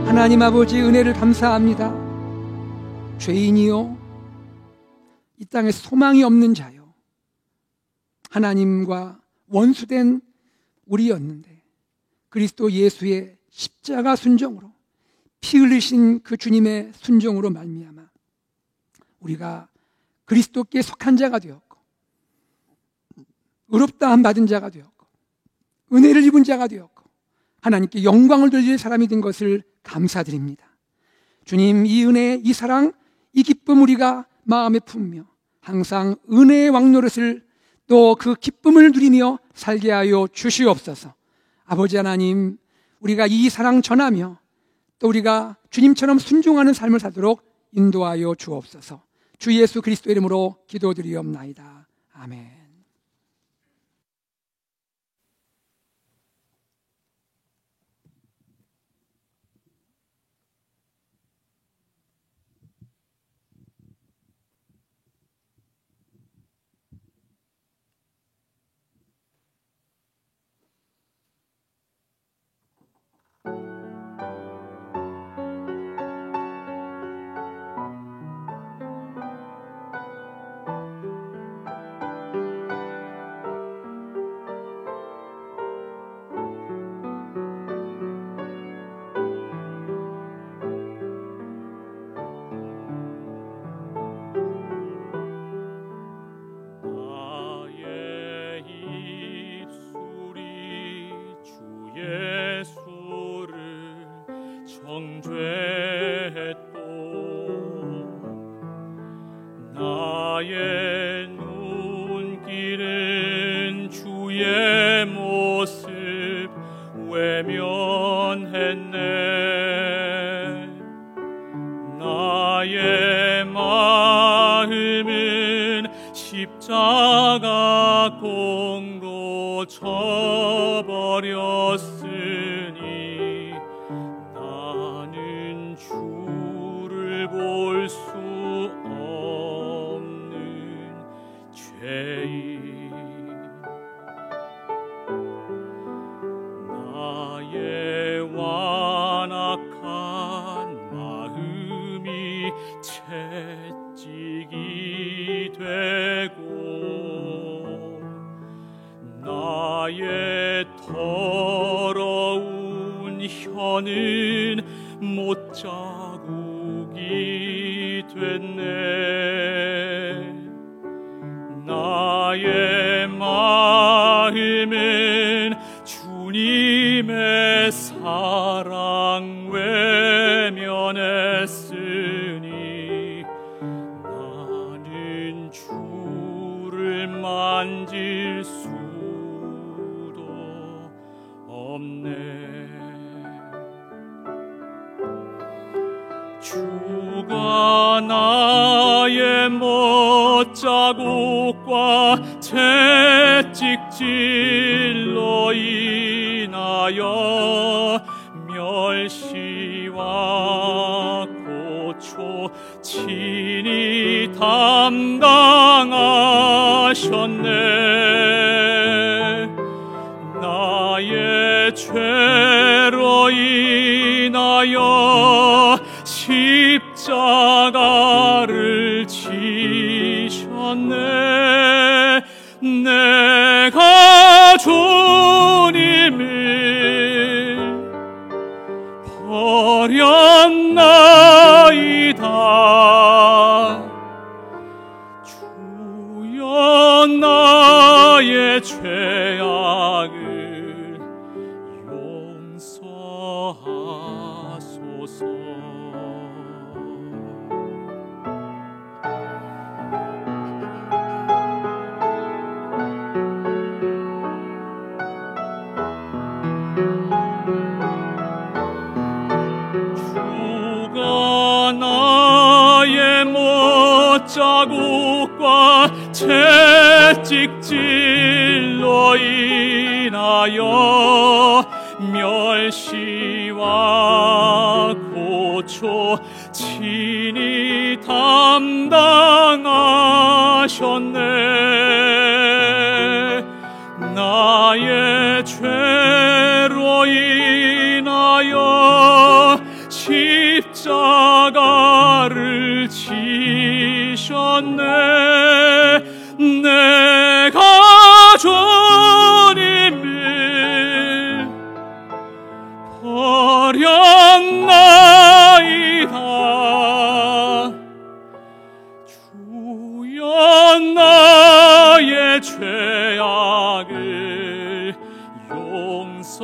하나님 아버지, 은혜를 감사합니다. 죄인이요, 이 땅에 소망이 없는 자요, 하나님과 원수된 우리였는데 그리스도 예수의 십자가 순종으로, 피 흘리신 그 주님의 순종으로 말미암아 우리가 그리스도께 속한 자가 되었고 의롭다함 받은 자가 되었고 은혜를 입은 자가 되었고 하나님께 영광을 돌릴 사람이 된 것을 감사드립니다. 주님, 이 은혜, 이 사랑, 이 기쁨 우리가 마음에 품며 항상 은혜의 왕노릇을 또 그 기쁨을 누리며 살게 하여 주시옵소서. 아버지 하나님, 우리가 이 사랑 전하며 또 우리가 주님처럼 순종하는 삶을 살도록 인도하여 주옵소서. 주 예수 그리스도 이름으로 기도드리옵나이다. 아멘. 나의 눈길은 주의 모습 외면했네. 나의 나의 마음은 십자가 공로 쳐버렸으니 나는 주를 볼 수 없는 죄인, 나의 완악한 마음이 채찍이 되고 나의 더러운 혀는 못자국이 됐네. 나의 마음은 주님의 사랑 외면했으니 나는 주를 만질 수도 없네. 주가 나의 못자국과 채찍질로 인하여 멸시와 고초 친히 담당하셨네. 나의 죄로 인하여 십자가를 지셨네. 내가 주님을 버렸나이다. 주여 나의 죄악을 용서하소서. 주가 나의 못자국과 채찍질로 인하여 멸시와 고초 친히 담당하셨네. 나의 죄로 인하여 십자가를 지셨네. 내가 주님을 버렸나이다. 주여 나의 죄악을 용서하소서.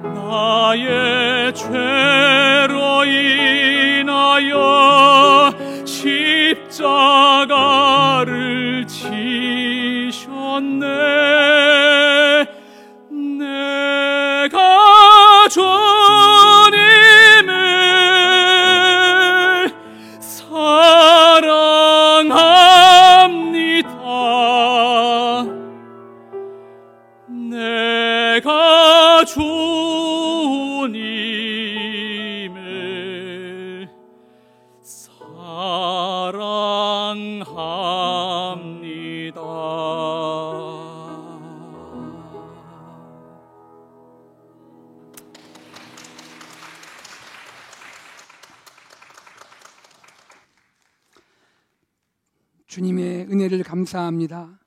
나의 죄로 인하여 십자가를 지셨네. 내가 주님을 사랑합니다. 내가 주님을 사랑합니다. 주님의 은혜를 감사합니다.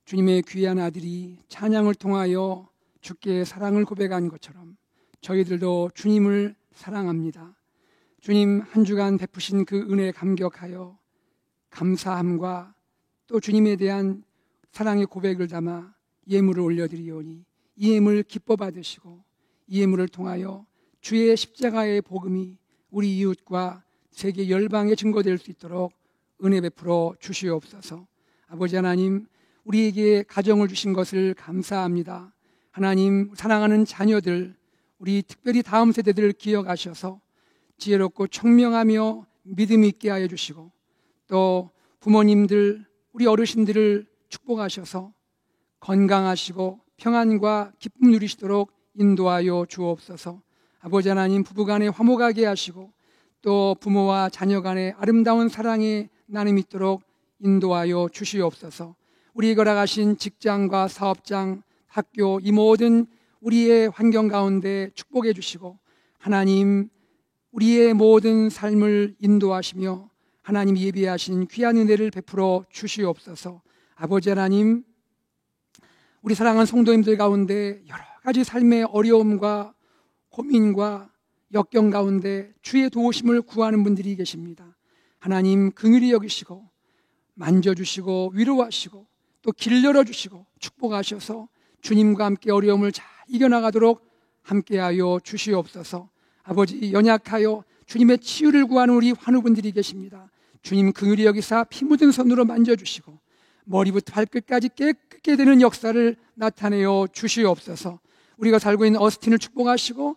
주님의 귀한 아들이 찬양을 통하여 주께 사랑을 고백한 것처럼 저희들도 주님을 사랑합니다. 주님 한 주간 베푸신 그 은혜에 감격하여 감사함과 또 주님에 대한 사랑의 고백을 담아 예물을 올려드리오니 이 예물 기뻐 받으시고 이 예물을 통하여 주의 십자가의 복음이 우리 이웃과 세계 열방에 증거될 수 있도록 은혜 베풀어 주시옵소서. 아버지 하나님, 우리에게 가정을 주신 것을 감사합니다. 하나님, 사랑하는 자녀들, 우리 특별히 다음 세대들을 기억하셔서 지혜롭고 총명하며 믿음 있게 하여 주시고, 또 부모님들, 우리 어르신들을 축복하셔서 건강하시고 평안과 기쁨 누리시도록 인도하여 주옵소서. 아버지 하나님, 부부간에 화목하게 하시고 또 부모와 자녀 간의 아름다운 사랑의 나눔이 있도록 인도하여 주시옵소서. 우리 걸어가신 직장과 사업장, 학교, 이 모든 우리의 환경 가운데 축복해 주시고, 하나님 우리의 모든 삶을 인도하시며 하나님이 예비하신 귀한 은혜를 베풀어 주시옵소서. 아버지 하나님, 우리 사랑하는 성도님들 가운데 여러 가지 삶의 어려움과 고민과 역경 가운데 주의 도우심을 구하는 분들이 계십니다. 하나님 긍휼히 여기시고 만져주시고 위로하시고 또 길 열어주시고 축복하셔서 주님과 함께 어려움을 잘 이겨나가도록 함께하여 주시옵소서. 아버지, 연약하여 주님의 치유를 구하는 우리 환우분들이 계십니다. 주님 긍휼히 여기사 피 묻은 손으로 만져주시고 머리부터 발끝까지 깨끗게 되는 역사를 나타내어 주시옵소서. 우리가 살고 있는 어스틴을 축복하시고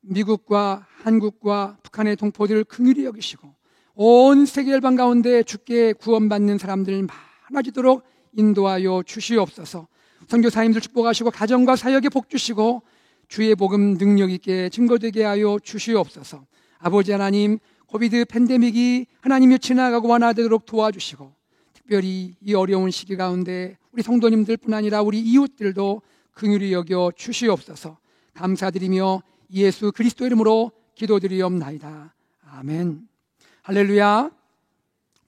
미국과 한국과 북한의 동포들을 긍휼히 여기시고 온 세계 열방 가운데 주께 구원받는 사람들 많아지도록 인도하여 주시옵소서. 선교사님들 축복하시고 가정과 사역에 복 주시고 주의 복음 능력 있게 증거되게 하여 주시옵소서. 아버지 하나님, 코비드 팬데믹이 하나님이 지나가고 완화되도록 도와주시고, 특별히 이 어려운 시기 가운데 우리 성도님들뿐 아니라 우리 이웃들도 긍휼히 여겨 주시옵소서. 감사드리며 예수 그리스도 이름으로 기도드리옵나이다. 아멘. 할렐루야.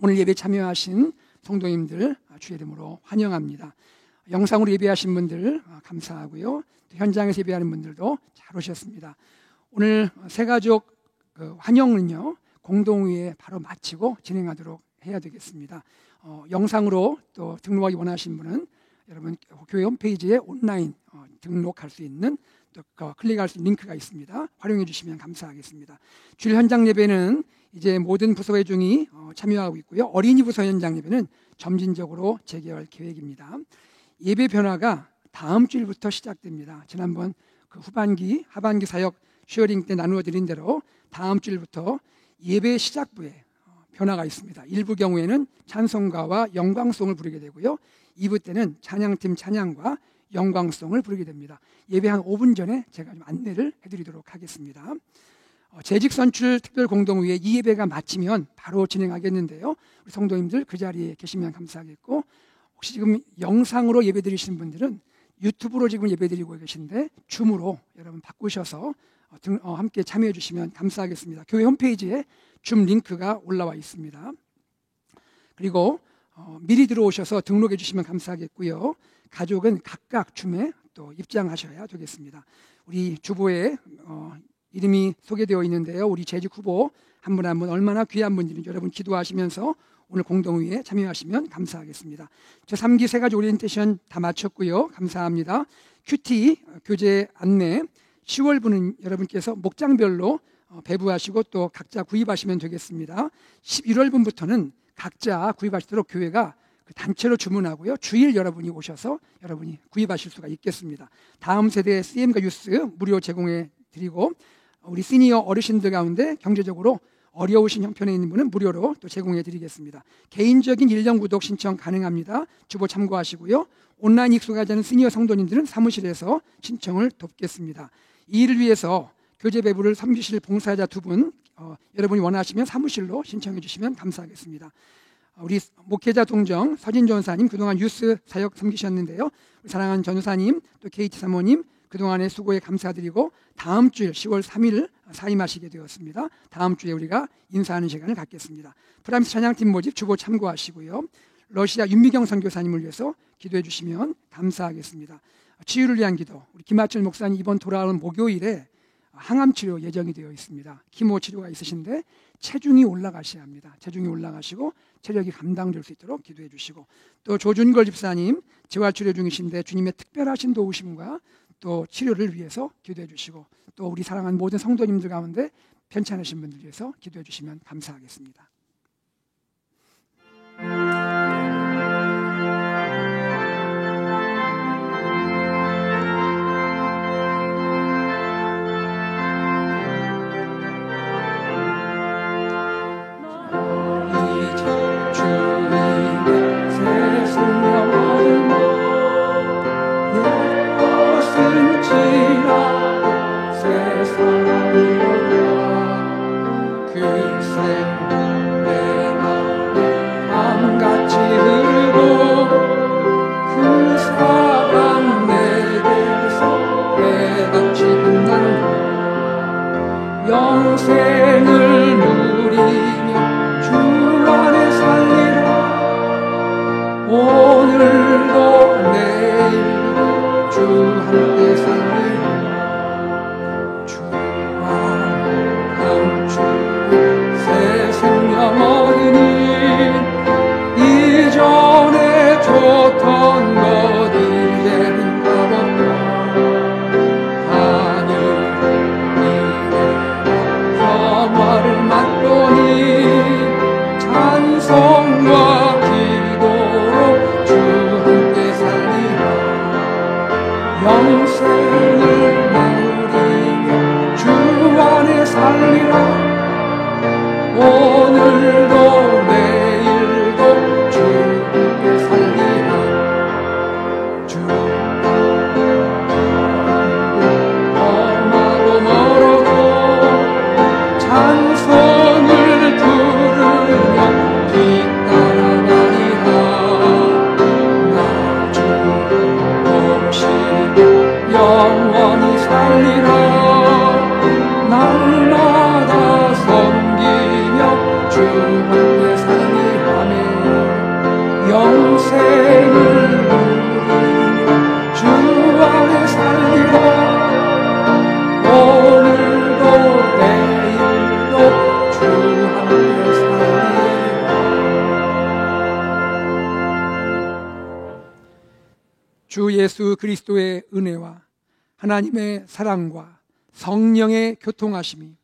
오늘 예배 참여하신 성도님들 주의 이름으로 환영합니다. 영상으로 예배하신 분들 감사하고요. 현장에서 예배하는 분들도 잘 오셨습니다. 오늘 새가족 환영은요, 공동회에 바로 마치고 진행하도록 해야 되겠습니다. 영상으로 또 등록하기 원하시는 분은 여러분 교회 홈페이지에 온라인 등록할 수 있는 또 클릭할 수 있는 링크가 있습니다. 활용해 주시면 감사하겠습니다. 주일 현장 예배는 이제 모든 부서 회중이 참여하고 있고요. 어린이 부서 현장 예배는 점진적으로 재개할 계획입니다. 예배 변화가 다음 주일부터 시작됩니다. 지난번 그 하반기 사역 쉐어링 때 나누어 드린 대로 다음 주일부터 예배 시작부에 변화가 있습니다. 일부 경우에는 찬송가와 영광송을 부르게 되고요. 2부 때는 찬양팀 찬양과 영광송을 부르게 됩니다. 예배 한 5분 전에 제가 좀 안내를 해드리도록 하겠습니다. 재직선출 특별공동회의 이 예배가 마치면 바로 진행하겠는데요. 우리 성도님들 그 자리에 계시면 감사하겠고, 혹시 지금 영상으로 예배 드리시는 분들은 유튜브로 지금 예배 드리고 계신데 줌으로 여러분 바꾸셔서 함께 참여해 주시면 감사하겠습니다. 교회 홈페이지에 줌 링크가 올라와 있습니다. 그리고 미리 들어오셔서 등록해 주시면 감사하겠고요. 가족은 각각 줌에 또 입장하셔야 되겠습니다. 우리 주보에 이름이 소개되어 있는데요. 우리 재직 후보 한 분 한 분 얼마나 귀한 분들인지 여러분 기도하시면서 오늘 공동회에 참여하시면 감사하겠습니다. 제3기 세가지 오리엔테이션 다 마쳤고요. 감사합니다. 큐티 교재 안내 10월분은 여러분께서 목장별로 배부하시고 또 각자 구입하시면 되겠습니다. 11월분부터는 각자 구입하시도록 교회가 단체로 주문하고요. 주일 여러분이 오셔서 여러분이 구입하실 수가 있겠습니다. 다음 세대 CM과 유스 무료 제공해 드리고, 우리 시니어 어르신들 가운데 경제적으로 어려우신 형편에 있는 분은 무료로 또 제공해 드리겠습니다. 개인적인 1년 구독 신청 가능합니다. 주보 참고하시고요. 온라인 익숙하지 않은 시니어 성도님들은 사무실에서 신청을 돕겠습니다. 이 일을 위해서 교재 배부를 섬기실 봉사자 2분 여러분이 원하시면 사무실로 신청해 주시면 감사하겠습니다. 우리 목회자 동정 서진 전사님 그동안 유스 사역 섬기셨는데요. 우리 사랑하는 전사님 또 KT 사모님 그동안의 수고에 감사드리고 다음 주일 10월 3일 사임하시게 되었습니다. 다음 주에 우리가 인사하는 시간을 갖겠습니다. 프랑스 찬양팀 모집 주보 참고하시고요. 러시아 윤미경 선교사님을 위해서 기도해 주시면 감사하겠습니다. 치유를 위한 기도, 우리 김하철 목사님 이번 돌아오는 목요일에 항암 치료 예정이 되어 있습니다. 키모 치료가 있으신데 체중이 올라가셔야 합니다. 체중이 올라가시고 체력이 감당될 수 있도록 기도해 주시고, 또 조준걸 집사님 재활치료 중이신데 주님의 특별하신 도우심과 또 치료를 위해서 기도해 주시고, 또 우리 사랑하는 모든 성도님들 가운데 편찮으신 분들 위해서 기도해 주시면 감사하겠습니다. 그 생명 내 맘에 밤같이 흐르고 그 사랑 내게서 해같이 빛난다. 영생을 누리며 주 안에 살리라. 오늘도 내일도 주 함께 살리라. 주 안에 감추고 새 생명 얻으니 이전에 좋던 것 이제는 가볍다. 평화를 맛보니 찬송과 기도로 주 함께 살리라. 영생을 누리며 주 안에 살리라. 오늘도 내일도 주 함께 살리라. 주 험하고 멀어도 찬송을 부르며 뒤따라가리라. 나 주 모시고 영원히 살리라. 날마다 섬기며 주 함께 살리라며 영생을 누리며 주 안에 살리라. 오늘도 내일도 주 함께 살리라. 주 예수 그리스도의 은혜와 하나님의 사랑과 성령의 교통하심이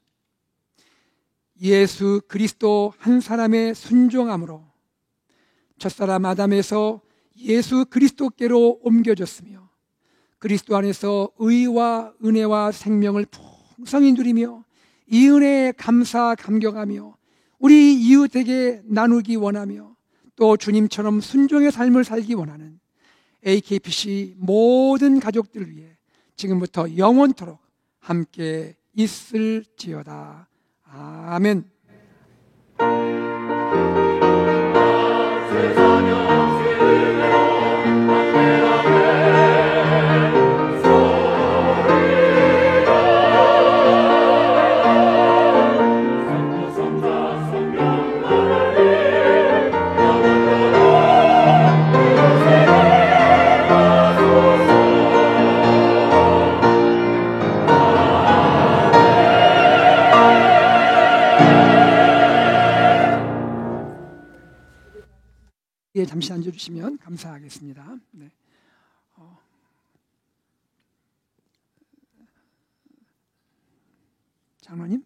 예수 그리스도 한 사람의 순종함으로 첫사람 아담에서 예수 그리스도께로 옮겨졌으며 그리스도 안에서 의와 은혜와 생명을 풍성히 누리며 이 은혜에 감사 감격하며 우리 이웃에게 나누기 원하며 또 주님처럼 순종의 삶을 살기 원하는 AKPC 모든 가족들을 위해 지금부터 영원토록 함께 있을지어다. 아멘. 예, 잠시 앉아주시면 감사하겠습니다. 네. 장로님.